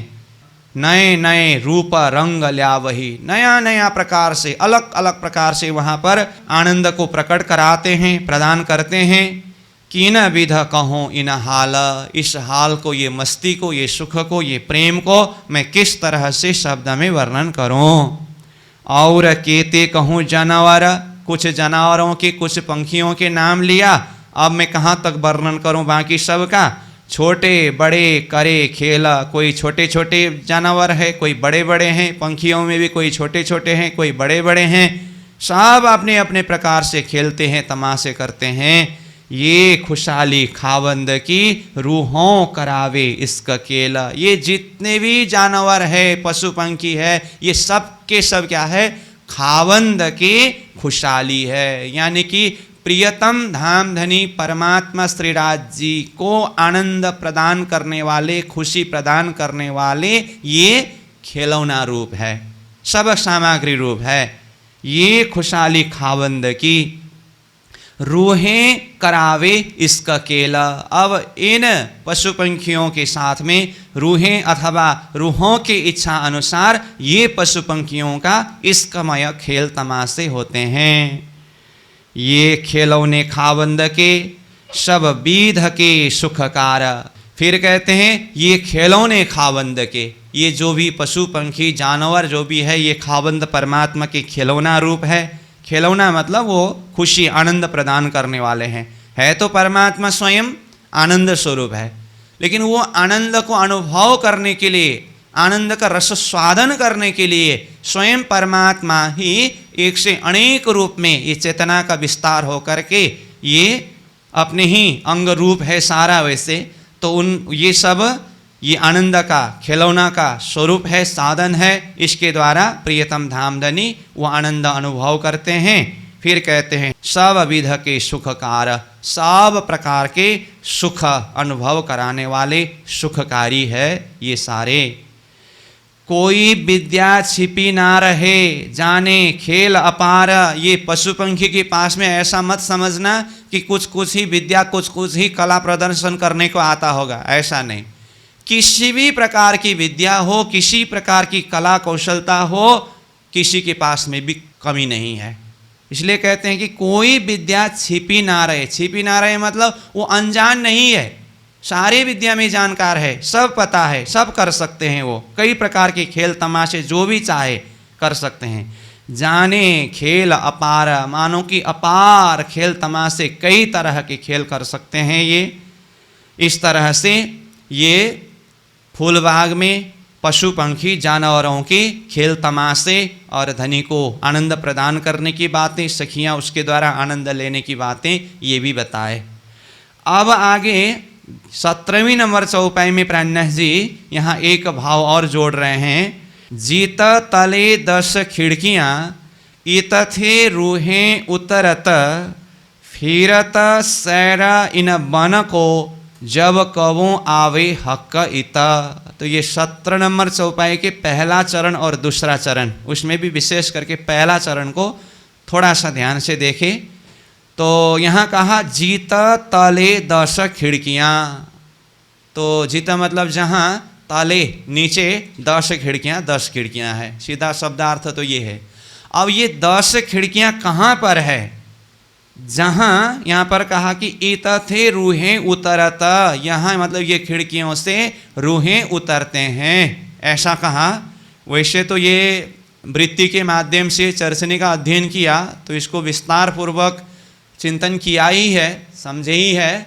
नए नए रूप रंग ल्या वही, नया नया प्रकार से, अलग अलग प्रकार से वहाँ पर आनंद को प्रकट कराते हैं, प्रदान करते हैं। किन विध कहूँ इन हाल, इस हाल को, ये मस्ती को, ये सुख को, ये प्रेम को मैं किस तरह से शब्द में वर्णन करूँ। और केते कहूँ जानवर, कुछ जानवरों के, कुछ पंखियों के नाम लिया। अब मैं कहाँ तक वर्णन करूँ बाकी सब का। छोटे बड़े करे खेला, कोई छोटे छोटे जानवर है, कोई बड़े बड़े हैं। पंखियों में भी कोई छोटे छोटे हैं, कोई बड़े बड़े हैं। सब अपने अपने प्रकार से खेलते हैं, तमाशे करते हैं। ये खुशहाली खावंद की रूहों करावे इसका केला। ये जितने भी जानवर है, पशु पंखी है, ये सब के सब क्या है? खावंद की खुशहाली है। यानी कि प्रियतम धाम धनी परमात्मा श्रीराज जी को आनंद प्रदान करने वाले, खुशी प्रदान करने वाले ये खिलौना रूप है, सब सामग्री रूप है। ये खुशहाली खावंद की रूहें करावे इसका केला। अब इन पशु पंखियों के साथ में रूहें अथवा रूहों की इच्छा अनुसार ये पशु पंखियों का इसकमय खेल तमाशे होते हैं। ये खिलौने खावंद के सब विध के सुखकार। फिर कहते हैं ये खिलौने खावंद के, ये जो भी पशु पंखी जानवर जो भी है, ये खावंद परमात्मा के खिलौना रूप है। खिलौना मतलब वो खुशी आनंद प्रदान करने वाले हैं। है तो परमात्मा स्वयं आनंद स्वरूप है, लेकिन वो आनंद को अनुभव करने के लिए, आनंद का रस स्वादन करने के लिए स्वयं परमात्मा ही एक से अनेक रूप में ये चेतना का विस्तार हो करके ये अपने ही अंग रूप है सारा। वैसे तो ये सब ये आनंद का, खिलौना का स्वरूप है, साधन है। इसके द्वारा प्रियतम धामधनी वो आनंद अनुभव करते हैं। फिर कहते हैं सब विध के सुखकार, सब प्रकार के सुख अनुभव कराने वाले सुखकारी है ये सारे। कोई विद्या छिपी ना रहे जाने खेल अपार। ये पशु पंखी के पास में ऐसा मत समझना कि कुछ कुछ ही विद्या, कुछ कुछ ही कला प्रदर्शन करने को आता होगा, ऐसा नहीं। किसी भी प्रकार की विद्या हो, किसी प्रकार की कला कौशलता हो, किसी के पास में भी कमी नहीं है। इसलिए कहते हैं कि कोई विद्या छिपी ना रहे। छिपी ना रहे मतलब वो अनजान नहीं है, सारे विद्या में जानकार है, सब पता है, सब कर सकते हैं। वो कई प्रकार के खेल तमाशे जो भी चाहे कर सकते हैं। जाने खेल अपार, मानो कि अपार खेल तमाशे, कई तरह के खेल कर सकते हैं ये। इस तरह से ये फूलबाग में पशु पंखी जानवरों के खेल तमाशे और धनी को आनंद प्रदान करने की बातें, सखियाँ उसके द्वारा आनंद लेने की बातें ये भी बताए। अब आगे 17वीं नंबर चौपाई में प्राणनाथ जी यहाँ एक भाव और जोड़ रहे हैं। जीत तले 10 खिड़कियाँ, इतथे रूहें उतरत, फिरत सैरा इन बन को, जब कबो आवे हक इता। तो ये 17 नंबर चौपाई के पहला चरण और दूसरा चरण, उसमें भी विशेष करके पहला चरण को थोड़ा सा ध्यान से देखें। तो यहाँ कहा जीत तले 10 खिड़कियाँ। तो जीत मतलब जहाँ, तले नीचे 10 खिड़कियाँ, 10 खिड़कियाँ है, सीधा शब्दार्थ तो ये है। अब ये 10 खिड़कियाँ कहाँ पर है? जहाँ यहाँ पर कहा कि इतथे रूहें उतरत, यहाँ मतलब ये खिड़कियों से रूहें उतरते हैं, ऐसा कहा। वैसे तो ये वृत्ति के माध्यम से चर्चनी का अध्ययन किया तो इसको विस्तार पूर्वक चिंतन किया ही है, समझे ही है,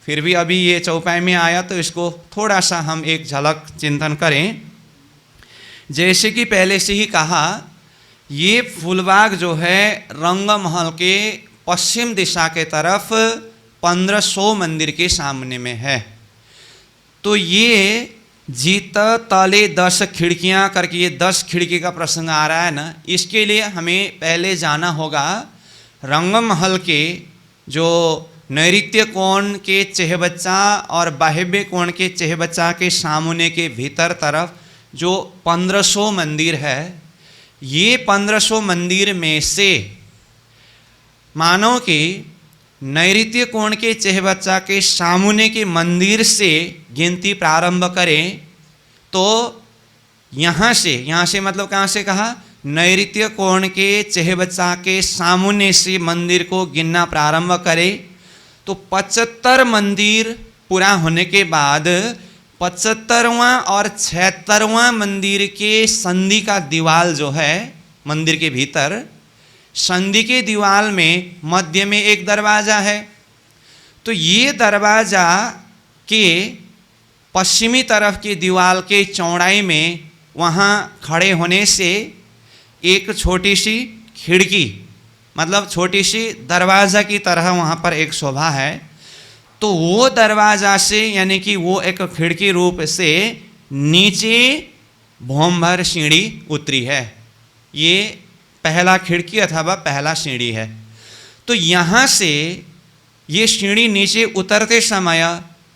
फिर भी अभी ये चौपाई में आया तो इसको थोड़ा सा हम एक झलक चिंतन करें। जैसे कि पहले से ही कहा, ये फूलबाग जो है रंगमहल के पश्चिम दिशा के तरफ 1500 मंदिर के सामने में है। तो ये जीत तले 10 खिड़कियाँ करके ये 10 खिड़की का प्रसंग आ रहा है ना, इसके लिए हमें पहले जाना होगा रंगमहल के जो नैऋत्य कोण के चेहबच्चा और बाह्य कोण के चेहबच्चा के सामने के भीतर तरफ जो 1500 मंदिर है, ये 1500 मंदिर में से मानो कि नैऋत्य कोण के चेहबच्चा के सामने के मंदिर से गिनती प्रारंभ करें तो यहाँ से मतलब कहाँ से कहा, नैऋत्य कोण के चेहबच्चा के सामने से मंदिर को गिनना प्रारंभ करें तो 75 मंदिर पूरा होने के बाद 75वां और 76वां मंदिर के संधि का दीवाल जो है मंदिर के भीतर, संधि के दीवाल में मध्य में एक दरवाज़ा है। तो ये दरवाज़ा के पश्चिमी तरफ की दीवाल के चौड़ाई में वहाँ खड़े होने से एक छोटी सी खिड़की, मतलब छोटी सी दरवाज़ा की तरह वहाँ पर एक शोभा है। तो वो दरवाज़ा से यानी कि वो एक खिड़की रूप से नीचे भौमभर सीढ़ी उतरी है। ये पहला खिड़की अथवा पहला सीढ़ी है। तो यहाँ से ये सीढ़ी नीचे उतरते समय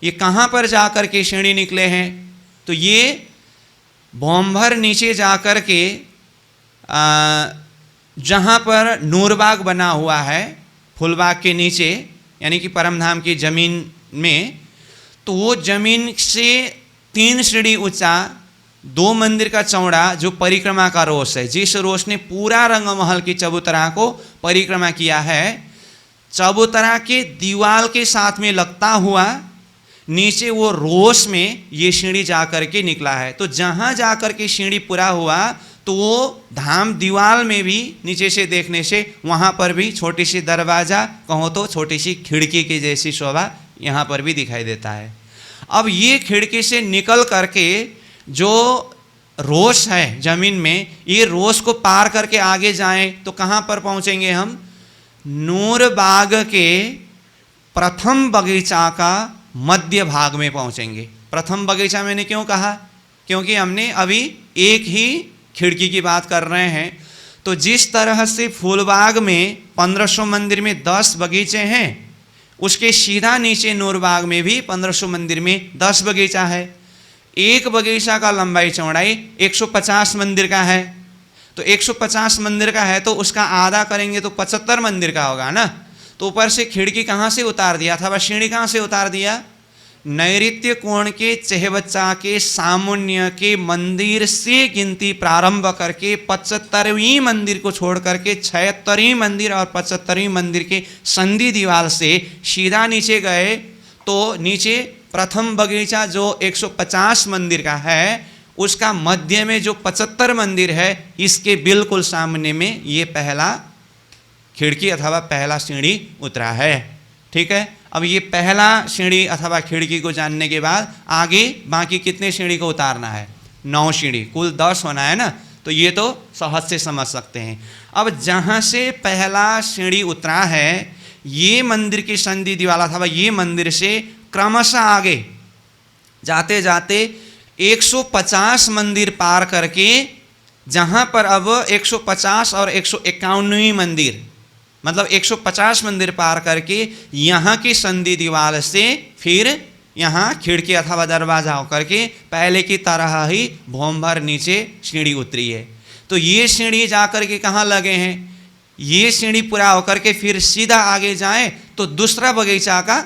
ये कहाँ पर जाकर के सीढ़ी निकले हैं? तो ये भौमभर नीचे जाकर के जहाँ पर नूरबाग बना हुआ है फूलबाग के नीचे, यानी कि परमधाम की जमीन में, तो वो जमीन से 3 सीढ़ी ऊंचा 2 मंदिर का चौड़ा जो परिक्रमा का रोष है, जिस रोष ने पूरा रंगमहल की चबूतरा को परिक्रमा किया है, चबूतरा के दीवाल के साथ में लगता हुआ नीचे वो रोष में ये सीढ़ी जाकर के निकला है। तो जहाँ जाकर के सीढ़ी पूरा हुआ तो वो धाम दीवाल में भी नीचे से देखने से वहाँ पर भी छोटी सी दरवाज़ा, कहो तो छोटी सी खिड़की की जैसी शोभा यहाँ पर भी दिखाई देता है। अब ये खिड़की से निकल करके जो रोष है जमीन में, ये रोष को पार करके आगे जाएं तो कहाँ पर पहुँचेंगे हम? नूरबाग के प्रथम बगीचा का मध्य भाग में पहुँचेंगे। प्रथम बगीचा मैंने क्यों कहा? क्योंकि हमने अभी एक ही खिड़की की बात कर रहे हैं। तो जिस तरह से फूलबाग में 1500 मंदिर में 10 बगीचे हैं, उसके सीधा नीचे नूरबाग में भी 1500 मंदिर में 10 बगीचा है। एक बगीचा का लंबाई चौड़ाई 150 मंदिर का है। तो 150 मंदिर का है तो उसका आधा करेंगे तो 75 मंदिर का होगा ना। तो ऊपर से खिड़की कहाँ से उतार दिया था, वह सीढ़ी कहाँ से उतार दिया? नैऋत्य कोण के चेहबच्चा के सामुन्य के मंदिर से गिनती प्रारंभ करके 75वीं मंदिर को छोड़ करके 76वीं मंदिर और 75वीं मंदिर के संधि दीवार से सीधा नीचे गए तो नीचे प्रथम बगीचा जो 150 मंदिर का है उसका मध्य में जो 75 मंदिर है, इसके बिल्कुल सामने में ये पहला खिड़की अथवा पहला सीढ़ी उतरा है। ठीक है, अब ये पहला सीढ़ी अथवा खिड़की को जानने के बाद आगे बाकी कितने सीढ़ी को उतारना है? 9 सीढ़ी, कुल 10 होना है ना। तो ये तो सहज से समझ सकते हैं। अब जहाँ से पहला सीढ़ी उतरा है, ये मंदिर की संधि दीवार अथवा ये मंदिर से क्रमशः आगे जाते जाते 150 मंदिर पार करके, जहाँ पर अब 150 और 151वीं मंदिर, मतलब 150 मंदिर पार करके यहाँ की संधि दीवार से फिर यहाँ खिड़की अथवा दरवाजा होकर के पहले की तरह ही भोंभर नीचे सीढ़ी उतरी है। तो ये सीढ़ी जाकर के कहाँ लगे हैं? ये सीढ़ी पूरा होकर के फिर सीधा आगे जाएं तो दूसरा बगीचा का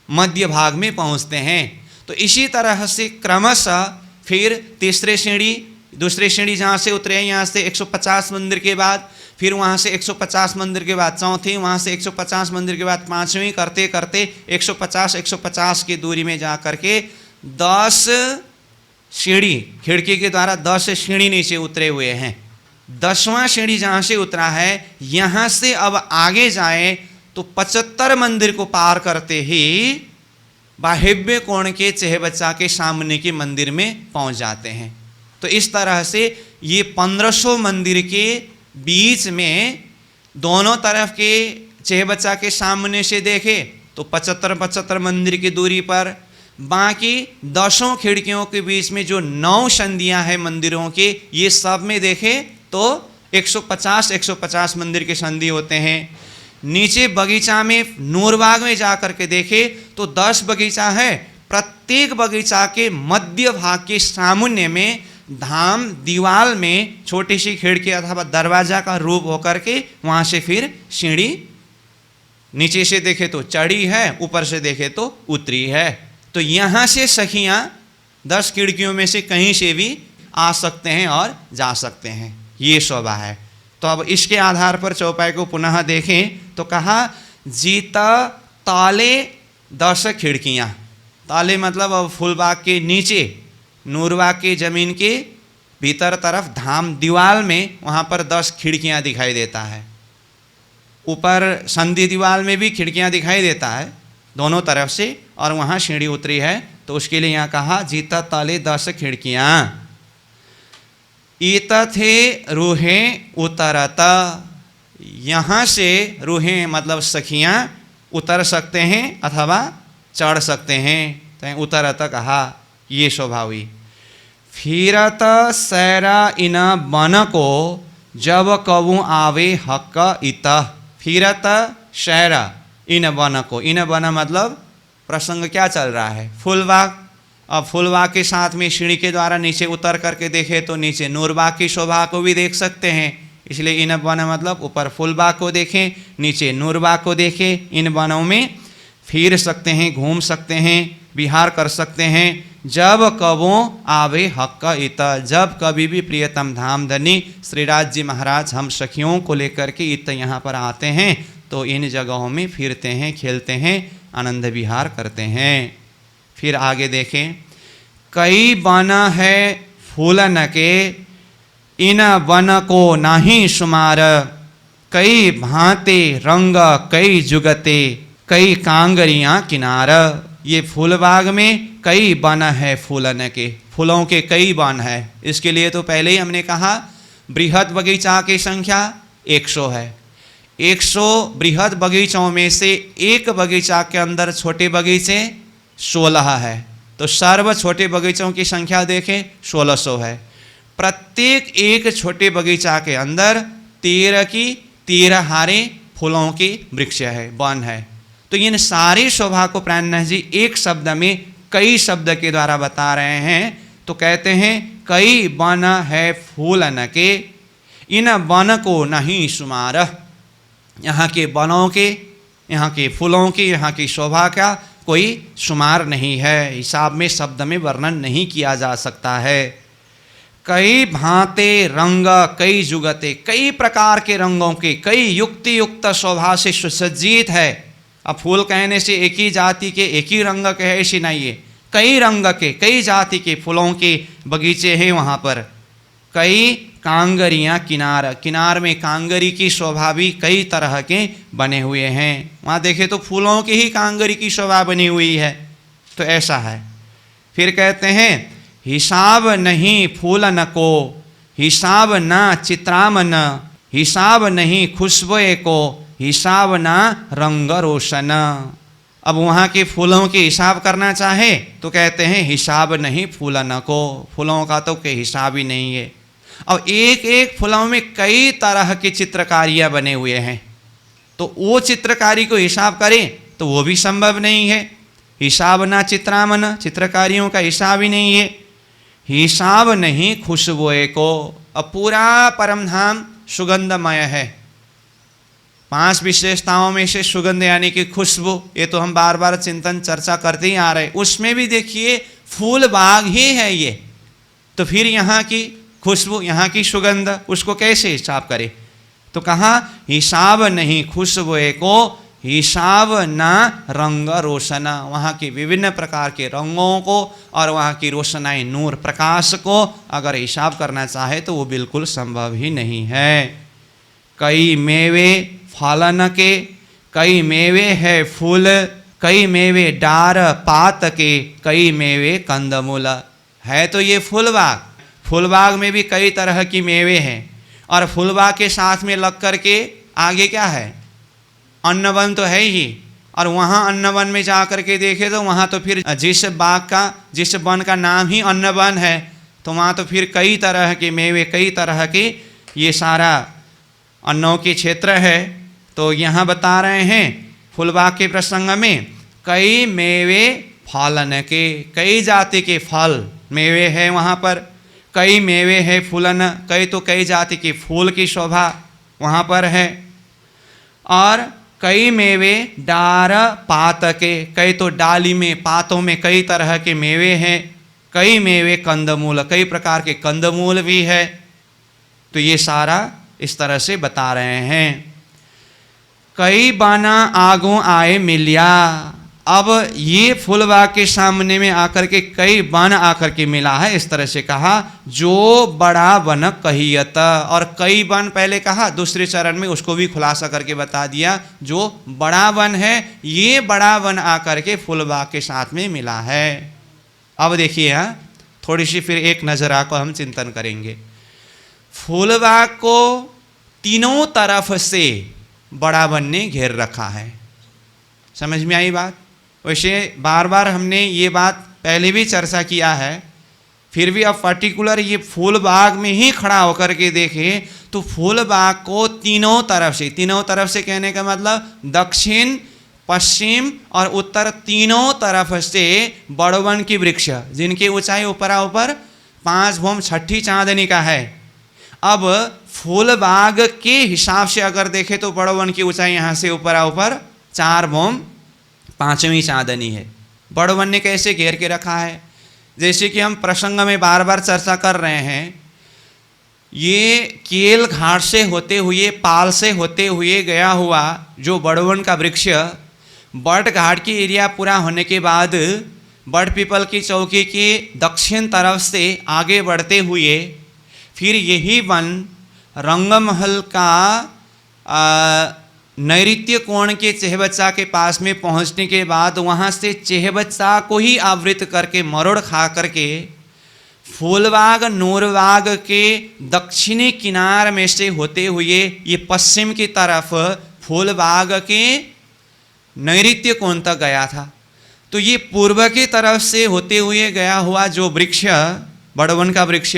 मध्य भाग में पहुँचते हैं। तो इसी तरह से क्रमशः फिर तीसरे सीढ़ी, दूसरे सीढ़ी जहाँ से उतरे हैं यहाँ से 150 मंदिर के बाद, फिर वहाँ से 150 मंदिर के बाद चौथी, वहाँ से 150 मंदिर के बाद पाँचवीं, करते करते 150 की दूरी में जा करके 10 सीढ़ी खिड़की के द्वारा 10 सीढ़ी नीचे उतरे हुए हैं। 10वां सीढ़ी जहाँ से उतरा है, यहाँ से अब आगे जाए तो 75 मंदिर को पार करते ही बाह्य कोण के चेहबच्चा के सामने के मंदिर में पहुँच जाते हैं। तो इस तरह से ये 1500 मंदिर के बीच में दोनों तरफ के चेहबच्चा के सामने से देखे तो 75 मंदिर की दूरी पर, बाकी 10 खिड़कियों के बीच में जो 9 संधियां हैं मंदिरों के, ये सब में देखे तो 150 मंदिर के संधि होते हैं। नीचे बगीचा में नूरबाग में जा कर के देखे तो 10 बगीचा है। प्रत्येक बगीचा के मध्य भाग के सामुन्य में धाम दीवाल में छोटी सी खिड़की अथवा दरवाजा का रूप होकर के वहाँ से फिर सीढ़ी नीचे से देखे तो चढ़ी है, ऊपर से देखे तो उतरी है। तो यहाँ से सखियाँ 10 खिड़कियों में से कहीं से भी आ सकते हैं और जा सकते हैं, ये शोभा है। तो अब इसके आधार पर चौपाई को पुनः देखें तो कहा जीता ताले 10 खिड़कियाँ। ताले मतलब अब फूलबाग के नीचे नूरबाग की जमीन के भीतर तरफ धाम दीवाल में वहाँ पर 10 खिड़कियाँ दिखाई देता है। ऊपर संधि दीवाल में भी खिड़कियाँ दिखाई देता है दोनों तरफ से, और वहाँ सीढ़ी उतरी है। तो उसके लिए यहाँ कहा जीता ताले 10 खिड़कियाँ। इत थे रूहें उतरता, यहाँ से रूहें मतलब सखियाँ उतर सकते हैं अथवा चढ़ सकते हैं। तो उतरता कहा, ये शोभा हुई। फिरत सैरा इन बन को जब कबू आवे हक इत। फिरत शहरा इन बन को, इन बन मतलब प्रसंग क्या चल रहा है? फूलबाग। अब फूलबाग के साथ में सीढ़ी के द्वारा नीचे उतर करके देखे तो नीचे नूरबाग की शोभा को भी देख सकते हैं, इसलिए इन वन मतलब ऊपर फूलबाग को देखें, नीचे नूरबाग को देखें। इन वनों में फिर सकते हैं, घूम सकते हैं, विहार कर सकते हैं। जब कबो आवे हक इत, जब कभी भी प्रियतम धामधनी श्रीराज जी महाराज हम सखियों को लेकर के इत यहाँ पर आते हैं तो इन जगहों में फिरते हैं, खेलते हैं, आनंद विहार करते हैं। फिर आगे देखें, कई वन है फूलन के इन वन को नहीं शुमार। कई भांते रंग कई जुगते कई कांगरियाँ किनार। ये फूलबाग में कई वन है फूलन के, फूलों के कई वन है। इसके लिए तो पहले ही हमने कहा बृहद बगीचा की संख्या 100 है। 100 बृहद बगीचों में से एक बगीचा के अंदर छोटे बगीचे 16 है। तो सर्व छोटे बगीचों की संख्या देखें 1600 है। प्रत्येक एक छोटे बगीचा के अंदर 13 की 13 हारे फूलों की वृक्ष है, वन है। तो इन सारी शोभा को प्राणनाथ जी एक शब्द में कई शब्द के द्वारा बता रहे हैं। तो कहते हैं कई वन है फूलन के इन वन को नहीं शुमार। यहाँ के वनों के, यहाँ के फूलों की, यहाँ की शोभा का कोई शुमार नहीं है, हिसाब में शब्द में वर्णन नहीं किया जा सकता है। कई भांते रंग कई जुगते, कई प्रकार के रंगों के, कई युक्ति युक्त शोभा से सुसज्जित है। अब फूल कहने से एक ही जाति के एक ही रंग के है ऐसी नहीं है, कई रंग के, कई जाति के फूलों के बगीचे हैं वहाँ पर। कई कांगरियाँ किनार, किनार में कांगरी की शोभा भी कई तरह के बने हुए हैं। वहाँ देखे तो फूलों की ही कांगरी की शोभा बनी हुई है। तो ऐसा है। फिर कहते हैं हिसाब नहीं फूलन को, हिसाब ना चित्रामन, हिसाब नहीं खुशबुए को, हिसाब ना रंग रोशन। अब वहाँ के फूलों के हिसाब करना चाहे तो कहते हैं हिसाब नहीं फूलन को, फूलों का तो कोई हिसाब ही नहीं है। अब एक एक फूलों में कई तरह की चित्रकारियाँ बने हुए हैं, तो वो चित्रकारी को हिसाब करें तो वो भी संभव नहीं है। हिसाब ना चित्रामन, चित्रकारियों का हिसाब ही नहीं है। हिसाब नहीं खुशबुए को, अब पूरा परमधाम सुगंधमय है। 5 विशेषताओं में से सुगंध यानी कि खुशबू, ये तो हम बार बार चिंतन चर्चा करते ही आ रहे। उसमें भी देखिए फूल बाग ही है ये, तो फिर यहाँ की खुशबू, यहाँ की सुगंध, उसको कैसे हिसाब करें? तो कहा हिसाब नहीं खुशबुए को, हिसाब ना रंग रोशना, वहाँ के विभिन्न प्रकार के रंगों को और वहाँ की रोशनाई नूर प्रकाश को अगर हिसाब करना चाहे तो वो बिल्कुल संभव ही नहीं है। कई मेवे फलन के, कई मेवे है फूल, कई मेवे डार पात के, कई मेवे कंदमूल। है तो ये फूलबाग, फूलबाग में भी कई तरह की मेवे हैं, और फूलबाग के साथ में लग कर के आगे क्या है, अन्नवन तो है ही। और वहाँ अन्नवन में जा कर के देखे तो वहाँ तो फिर जिस बाग का, जिस वन का नाम ही अन्नवन है, तो वहाँ तो फिर कई तरह के मेवे, कई तरह के, ये सारा अन्नों के क्षेत्र है। तो यहाँ बता रहे हैं फूलबाग के प्रसंग में कई मेवे फलन के, कई जाति के फल मेवे है वहाँ पर, कई मेवे है फूलन, कई तो कई जाति के फूल की शोभा वहाँ पर है, और कई मेवे डार पात के, कई तो डाली में, पातों में कई तरह के मेवे हैं, कई मेवे कंदमूल, कई प्रकार के कंदमूल भी है। तो ये सारा इस तरह से बता रहे हैं। कई बाना आगों आए मिलिया, अब ये फूलबाग के सामने में आकर के कई वन आकर के मिला है। इस तरह से कहा जो बड़ा वन कहियत, और कई वन पहले कहा, दूसरे चरण में उसको भी खुलासा करके बता दिया। जो बड़ा वन है, ये बड़ा वन आकर के फूलबाग के साथ में मिला है। अब देखिए यहाँ थोड़ी सी फिर एक नजरा को हम चिंतन करेंगे। फूलबाग को तीनों तरफ से बड़ा वन ने घेर रखा है। समझ में आई बात? वैसे बार बार हमने ये बात पहले भी चर्चा किया है, फिर भी अब पर्टिकुलर ये फूलबाग में ही खड़ा होकर के देखें तो फूलबाग को तीनों तरफ से, तीनों तरफ से कहने का मतलब दक्षिण, पश्चिम और उत्तर, तीनों तरफ से बड़वन की वृक्ष, जिनकी ऊंचाई ऊपरा ऊपर 5 भूम 6 चांदनी का है। अब फूलबाग के हिसाब से अगर देखें तो बड़वन की ऊंचाई यहाँ से ऊपरा ऊपर 4 भूम 5वीं चांदनी है। बड़वन ने कैसे घेर के रखा है? जैसे कि हम प्रसंग में बार बार चर्चा कर रहे हैं, ये केल घाट से होते हुए, पाल से होते हुए गया हुआ जो बड़वन का वृक्ष, बट घाट की एरिया पूरा होने के बाद बट पीपल की चौकी के दक्षिण तरफ से आगे बढ़ते हुए फिर यही वन रंगमहल का नैऋत्य कोण के चेहबच्चा के पास में पहुंचने के बाद वहाँ से चेहबच्चा को ही आवृत करके मरोड़ खा करके फूलबाग नूरबाग के दक्षिणी किनार में से होते हुए ये पश्चिम की तरफ फूलबाग के नैऋत्य कोण तक गया था। तो ये पूर्व की तरफ से होते हुए गया हुआ जो वृक्ष, बड़वन का वृक्ष,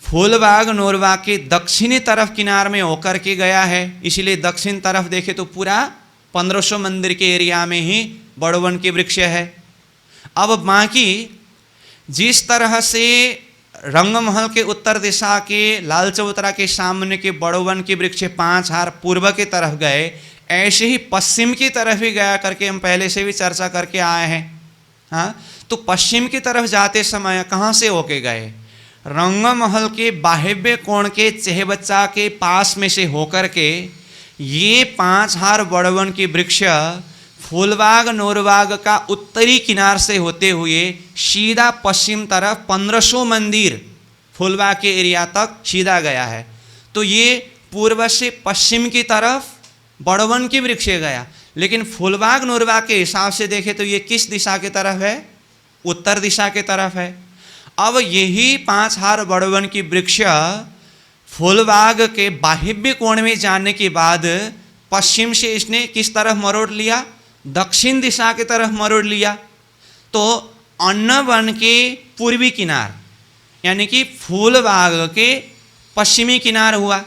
फूलबाग नूरबाग के दक्षिणी तरफ किनार में होकर के गया है। इसीलिए दक्षिण तरफ देखे तो पूरा 1500 मंदिर के एरिया में ही बड़वन के वृक्ष है। अब बाकी जिस तरह से रंगमहल के उत्तर दिशा के लाल चबूतरा के सामने के बड़वन के वृक्ष 5 हार पूर्व की तरफ गए, ऐसे ही पश्चिम की तरफ ही गया करके हम पहले से भी चर्चा करके आए हैं। हाँ, तो पश्चिम की तरफ जाते समय कहाँ से होके गए? रंगमहल के बाह्य कोण के चेहबच्चा के पास में से होकर के ये 5 हार बड़वन की वृक्ष फूलबाग नूरबाग का उत्तरी किनार से होते हुए सीधा पश्चिम तरफ 1500 मंदिर फूलबाग के एरिया तक सीधा गया है। तो ये पूर्व से पश्चिम की तरफ बड़वन की वृक्ष गया, लेकिन फूलबाग नूरबाग के हिसाब से देखें तो ये किस दिशा की तरफ है? उत्तर दिशा की तरफ है। अब यही 5 हार बड़वन की वृक्ष फूलबाग के बाह्य कोण में जाने के बाद पश्चिम से इसने किस तरफ मरोड़ लिया? दक्षिण दिशा की तरफ मरोड़ लिया। तो अन्न वन के पूर्वी किनार यानी कि फूलबाग के पश्चिमी किनार हुआ।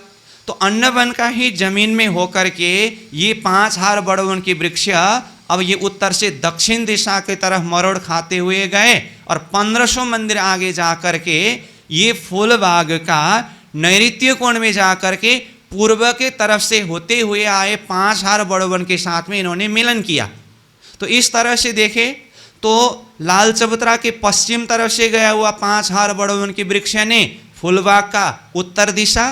तो अन्न वन का ही जमीन में होकर के ये 5 हार बड़वन की वृक्ष अब ये उत्तर से दक्षिण दिशा की तरफ मरोड़ खाते हुए गए और 1500 मंदिर आगे जाकर के ये फूलबाग का नैऋत्य कोण में जाकर के पूर्व के तरफ से होते हुए आए 5 हार बड़वन के साथ में इन्होंने मिलन किया। तो इस तरह से देखे तो लाल चबूतरा के पश्चिम तरफ से गया हुआ 5 हार बड़वन की वृक्ष ने फूलबाग का उत्तर दिशा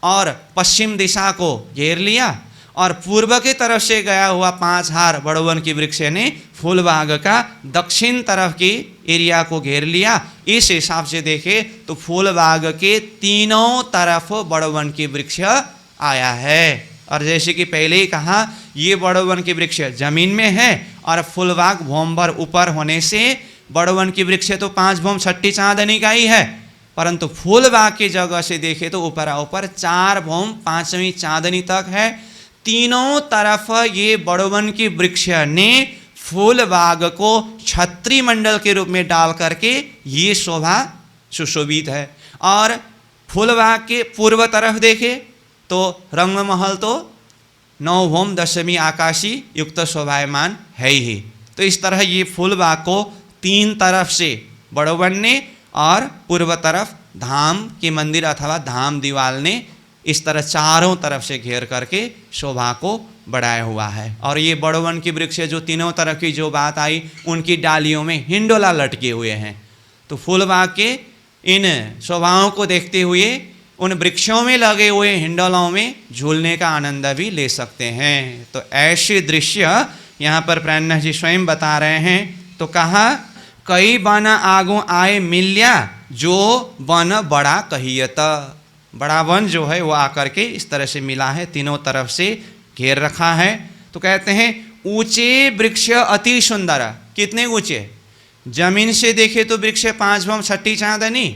और पश्चिम दिशा को घेर लिया और पूर्व की तरफ से गया हुआ 5 हार बड़वन की वृक्ष ने फूलबाग का दक्षिण तरफ की एरिया को घेर लिया। इस हिसाब से देखे तो फूलबाग के तीनों तरफ बड़वन की वृक्ष आया है। और जैसे कि पहले ही कहा ये बड़वन की वृक्ष जमीन में है और फूलबाग भौम भर ऊपर होने से बड़वन की वृक्ष तो 5 भौम 6 चांदनी का ही है, परंतु फूलबाग की जगह से देखे तो ऊपर ऊपर 4 भौम 5वीं चांदनी तक है। तीनों तरफ ये बड़वन की वृक्ष ने फूलबाग को छत्री मंडल के रूप में डाल करके ये शोभा सुशोभित है। और फूलबाग के पूर्व तरफ देखे तो रंगमहल तो 9 भौम 10वीं आकाशी युक्त शोभायमान है ही। तो इस तरह ये फूलबाग को 3 तरफ से बड़वन ने और पूर्व तरफ धाम के मंदिर अथवा धाम दीवाल ने इस तरह चारों तरफ से घेर करके शोभा को बढ़ाया हुआ है। और ये बड़वन की वृक्ष जो तीनों तरफ की जो बात आई उनकी डालियों में हिंडोला लटके हुए हैं। तो फूलबाग के इन शोभाओं को देखते हुए उन वृक्षों में लगे हुए हिंडोलों में झूलने का आनंद भी ले सकते हैं। तो ऐसे दृश्य यहाँ पर प्राणनाथ जी स्वयं बता रहे हैं। तो कहा कई बन आगो आए मिल्या जो वन बड़ा कहियत। बड़ा वन जो है वो आकर के इस तरह से मिला है, तीनों तरफ से घेर रखा है। तो कहते हैं ऊंचे वृक्ष अति सुंदर। कितने ऊंचे? जमीन से देखे तो वृक्ष 5 भौम 6 चांदनी,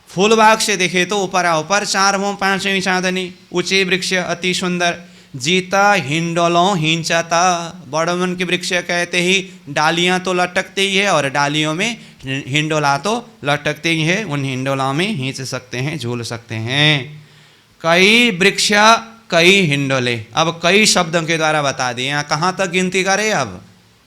फूलबाग से देखे तो ऊपर ऊपर 4 भौम 5वीं चांदनी। ऊंचे वृक्ष अति सुंदर जीता हिंडोलों हिंचता। बड़वन के वृक्ष कहते ही डालियां तो लटकते ही है और डालियों में हिंडोला तो लटकते ही है। उन हिंडोला में खींच सकते हैं, झूल सकते हैं। कई वृक्ष कई हिंडोले। अब कई शब्दों के द्वारा बता दिए। यहाँ कहाँ तक गिनती करें? अब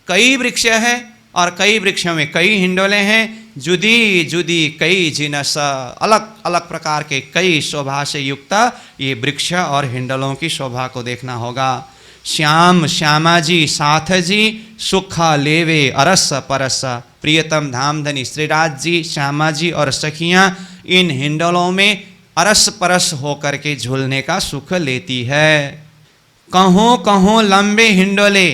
कई वृक्ष है और कई वृक्षों में कई हिंडोले हैं। जुदी जुदी कई जिनस, अलग अलग प्रकार के कई शोभा से युक्त ये वृक्ष और हिंडोलों की शोभा को देखना होगा। श्याम श्यामा जी साथ जी सुख लेवे अरस परस। प्रियतम धामधनी श्रीराज जी, श्यामा जी और सखियाँ इन हिंडोलों में अरस परस होकर के झूलने का सुख लेती है। कहों कहों लंबे हिंडोले,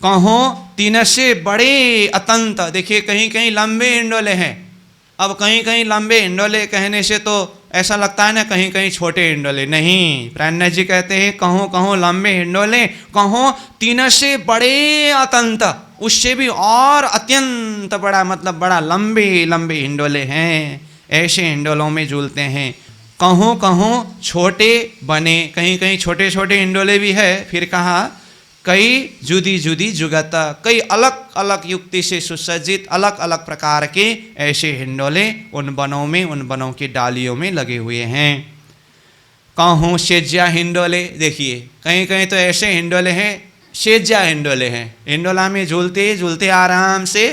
कहों 3 से बड़े अतंत। देखिए कहीं कहीं लंबे हिंडोले हैं। अब कहीं कहीं लंबे हिंडोले कहने से तो ऐसा लगता है ना कहीं कहीं छोटे हिंडोले। नहीं, प्राणनाथ जी कहते हैं कहों कहों लंबे हिंडोले, कहों 3 से बड़े अतंत, उससे भी और अत्यंत बड़ा, मतलब बड़ा लंबे लंबे हिंडोले हैं। ऐसे हिंडोलों में झूलते हैं। कहों कहों छोटे बने, कहीं कहीं छोटे छोटे हिंडोले भी है। फिर कहा कई जुदी जुदी जुगत, कई अलग अलग युक्ति से सुसज्जित अलग अलग प्रकार के ऐसे हिंडोले उन बनों में, उन बनों की डालियों में लगे हुए हैं। कहों सेज्या हिंडोले। देखिए कहीं कहीं तो ऐसे हिंडोले हैं, सेज्या हिंडोले हैं। हिंडोला में झूलते झूलते आराम से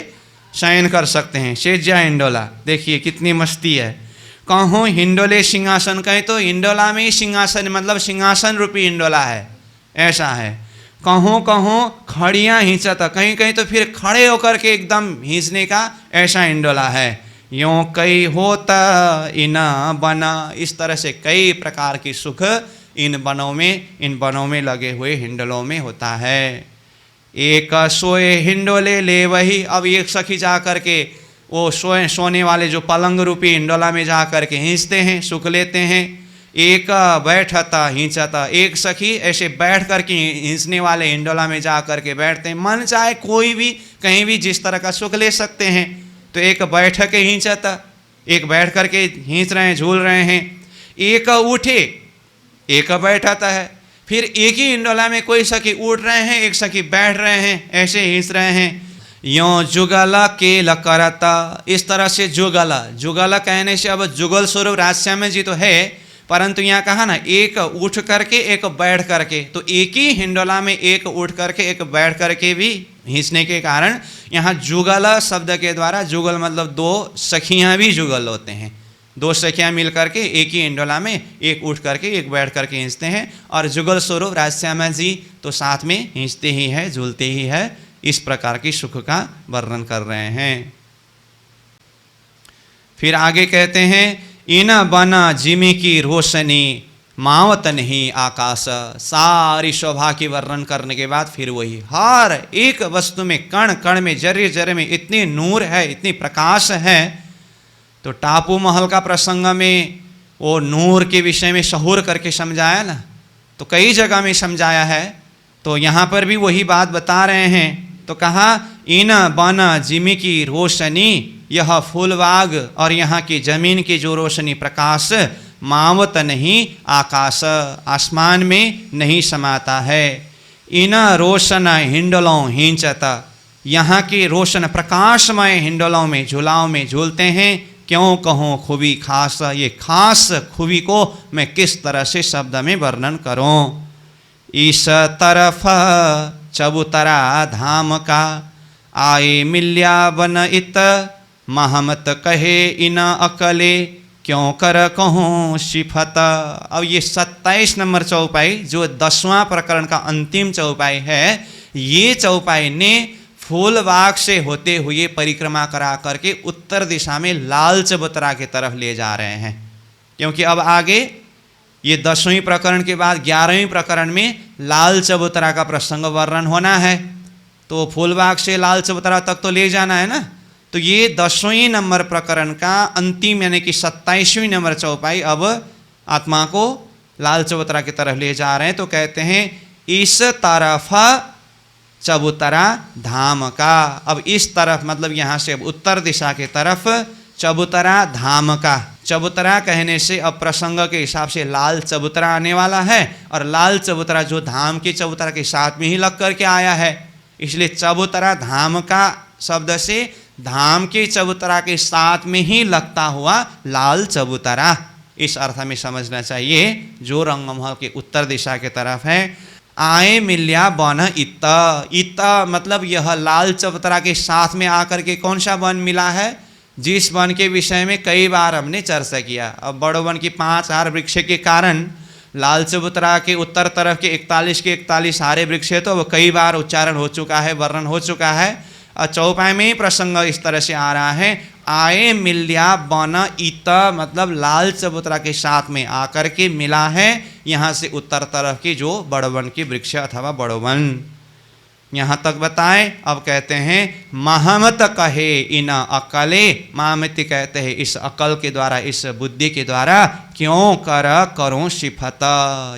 शयन कर सकते हैं। सेज्या हिंडोला देखिए कितनी मस्ती है। कहों हिंडोले सिंहासन, कहीं तो हिंडोला में ही सिंहासन, मतलब सिंहासन रूपी हिंडोला है, ऐसा है। कहों कहों खड़ियाँ हिंचता, कहीं कहीं तो फिर खड़े होकर के एकदम हिंचने का ऐसा हिंडोला है। यों कई होता इना बना। इस तरह से कई प्रकार की सुख इन बनों में लगे हुए हिंडोलों में होता है। एक सोए हिंडोले ले वही। अब एक सखी जा करके वो सोने वाले जो पलंग रूपी हिंडोला में जा करके हिंचते हैं, सुख लेते हैं। एक बैठता हिंचता, एक सखी ऐसे बैठ करके हिंचने वाले हिंडोला में जा करके बैठते हैं। मन चाहे कोई भी कहीं भी जिस तरह का सुख ले सकते हैं। तो एक बैठ के हिंचता, एक बैठ करके हिंच रहे हैं, झूल रहे हैं। एक उठे, एक बैठाता है। फिर एक ही हिंडोला में कोई सखी उठ रहे हैं, एक सखी बैठ रहे हैं, ऐसे हिंच रहे हैं। यों जुगला केल करता, इस तरह से जुगला, जुगला कहने से अब जुगल स्वरूप राजश्याम जी तो है, परंतु यहाँ कहा ना एक उठ करके एक बैठ करके, तो एक ही हिंडोला में एक उठ करके एक बैठ करके भी हिंचने के कारण यहाँ जुगल शब्द के द्वारा, जुगल मतलब दो सखियाँ भी जुगल होते हैं। दो सखियाँ मिल करके एक ही हिंडोला में एक उठ करके एक बैठ करके हिंचते हैं। और जुगल स्वरूप राजश्यामा जी तो साथ में हिंचते ही है, झूलते ही है। इस प्रकार की सुख का वर्णन कर रहे हैं। फिर आगे कहते हैं इन बना जिमी की रोशनी मावत नहीं आकाश। सारी शोभा की वर्णन करने के बाद फिर वही हर एक वस्तु में कण कण में जर्रे जर्रे में इतनी नूर है, इतनी प्रकाश है। तो टापू महल का प्रसंग में वो नूर के विषय में शहूर करके समझाया ना, तो कई जगह में समझाया है। तो यहाँ पर भी वही बात बता रहे हैं। तो कहा इन बन जिमी की रोशनी, यह फूलबाग और यहाँ की जमीन की जो रोशनी प्रकाश मावत नहीं आकाश, आसमान में नहीं समाता है। इन रोशन हिंडलों हिंचता, यहाँ की रोशन प्रकाशमय हिंडलों में झूलाओं में झूलते हैं। क्यों कहूँ खूबी खास, ये खास खूबी को मैं किस तरह से शब्द में वर्णन करूँ। इस तरफ चबूतरा धाम का आए मिल्या बन इत, महमत कहे इन अकले क्यों कर कहूँ सिफत। अब ये 27 नंबर चौपाई जो 10वां प्रकरण का अंतिम चौपाई है, ये चौपाई ने फूलबाग से होते हुए परिक्रमा करा करके उत्तर दिशा में लाल चबूतरा की तरफ ले जा रहे हैं। क्योंकि अब आगे ये 10वें प्रकरण के बाद 11वें प्रकरण में लाल चबूतरा का प्रसंग वर्णन होना है। तो फूलबाग से लाल चबूतरा तक तो ले जाना है ना। तो ये 10वें नंबर प्रकरण का अंतिम यानी कि 27वीं नंबर चौपाई अब आत्मा को लाल चबूतरा की तरफ ले जा रहे हैं। तो कहते हैं इस तरफ चबूतरा धाम का। अब इस तरफ मतलब यहाँ से अब उत्तर दिशा की तरफ चबूतरा धाम का। चबूतरा कहने से अब प्रसंग के हिसाब से लाल चबूतरा आने वाला है, और लाल चबूतरा जो धाम के चबूतरा के साथ में ही लग करके आया है, इसलिए चबूतरा धाम का शब्द से धाम के चबूतरा के साथ में ही लगता हुआ लाल चबूतरा, इस अर्थ में समझना चाहिए जो रंगमहल के उत्तर दिशा की तरफ है। आए मिल्या बन इत, इत मतलब यह लाल चबूतरा के साथ में आकर के कौन सा वन मिला है, जिस वन के विषय में कई बार हमने चर्चा किया। अब बड़ो वन की 5 हार वृक्ष के कारण लाल चबूतरा के उत्तर तरफ के 41 के 41 हारे वृक्ष है, तो वो कई बार उच्चारण हो चुका है, वर्णन हो चुका है। और चौपाई में प्रसंग इस तरह से आ रहा है आए मिल्या बन इत, मतलब लाल चबूतरा के साथ में आकर के मिला है यहाँ से उत्तर तरफ की जो बड़वन की वृक्ष अथवा बड़वन। यहाँ तक बताएं। अब कहते हैं महमत कहे इन अकले, मामति कहते हैं इस अकल के द्वारा, इस बुद्धि के द्वारा क्यों कर करूं सिफत,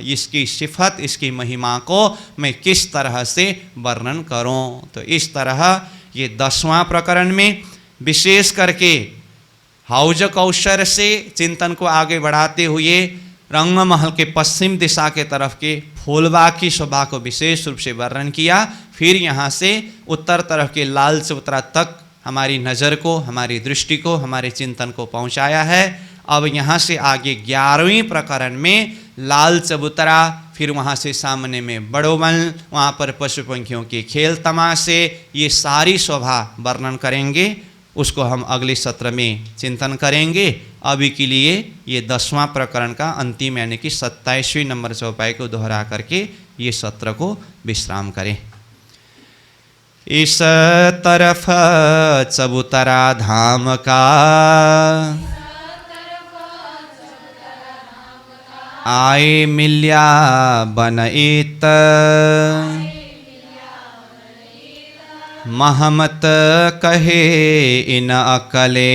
इसकी सिफत इसकी महिमा को मैं किस तरह से वर्णन करूं। तो इस तरह ये 10वां प्रकरण में विशेष करके हौज कौशर से चिंतन को आगे बढ़ाते हुए रंगमहल के पश्चिम दिशा के तरफ के फूलबाग की शोभा को विशेष रूप से वर्णन किया। फिर यहाँ से उत्तर तरफ के लाल चबूतरा तक हमारी नज़र को, हमारी दृष्टि को, हमारे चिंतन को पहुँचाया है। अब यहाँ से आगे 11वें प्रकरण में लाल चबूतरा, फिर वहाँ से सामने में बड़ो वन, वहाँ पर पशु पंखियों के खेल तमाशे, ये सारी शोभा वर्णन करेंगे। उसको हम अगले सत्र में चिंतन करेंगे। अभी के लिए ये 10वां प्रकरण का अंतिम यानी कि 27वीं नंबर चौपाई को दोहरा करके ये सत्र को विश्राम करें। इस तरफ चबूतरा धाम का आए मिल्या बन इत, महमत कहे इन अकले,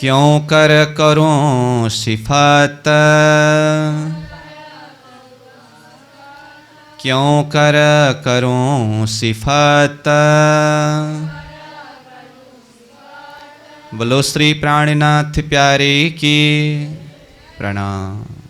क्यों कर करूं सिफत, क्यों कर करूं सिफत। बोलो श्री प्राणनाथ प्यारे की प्रणाम।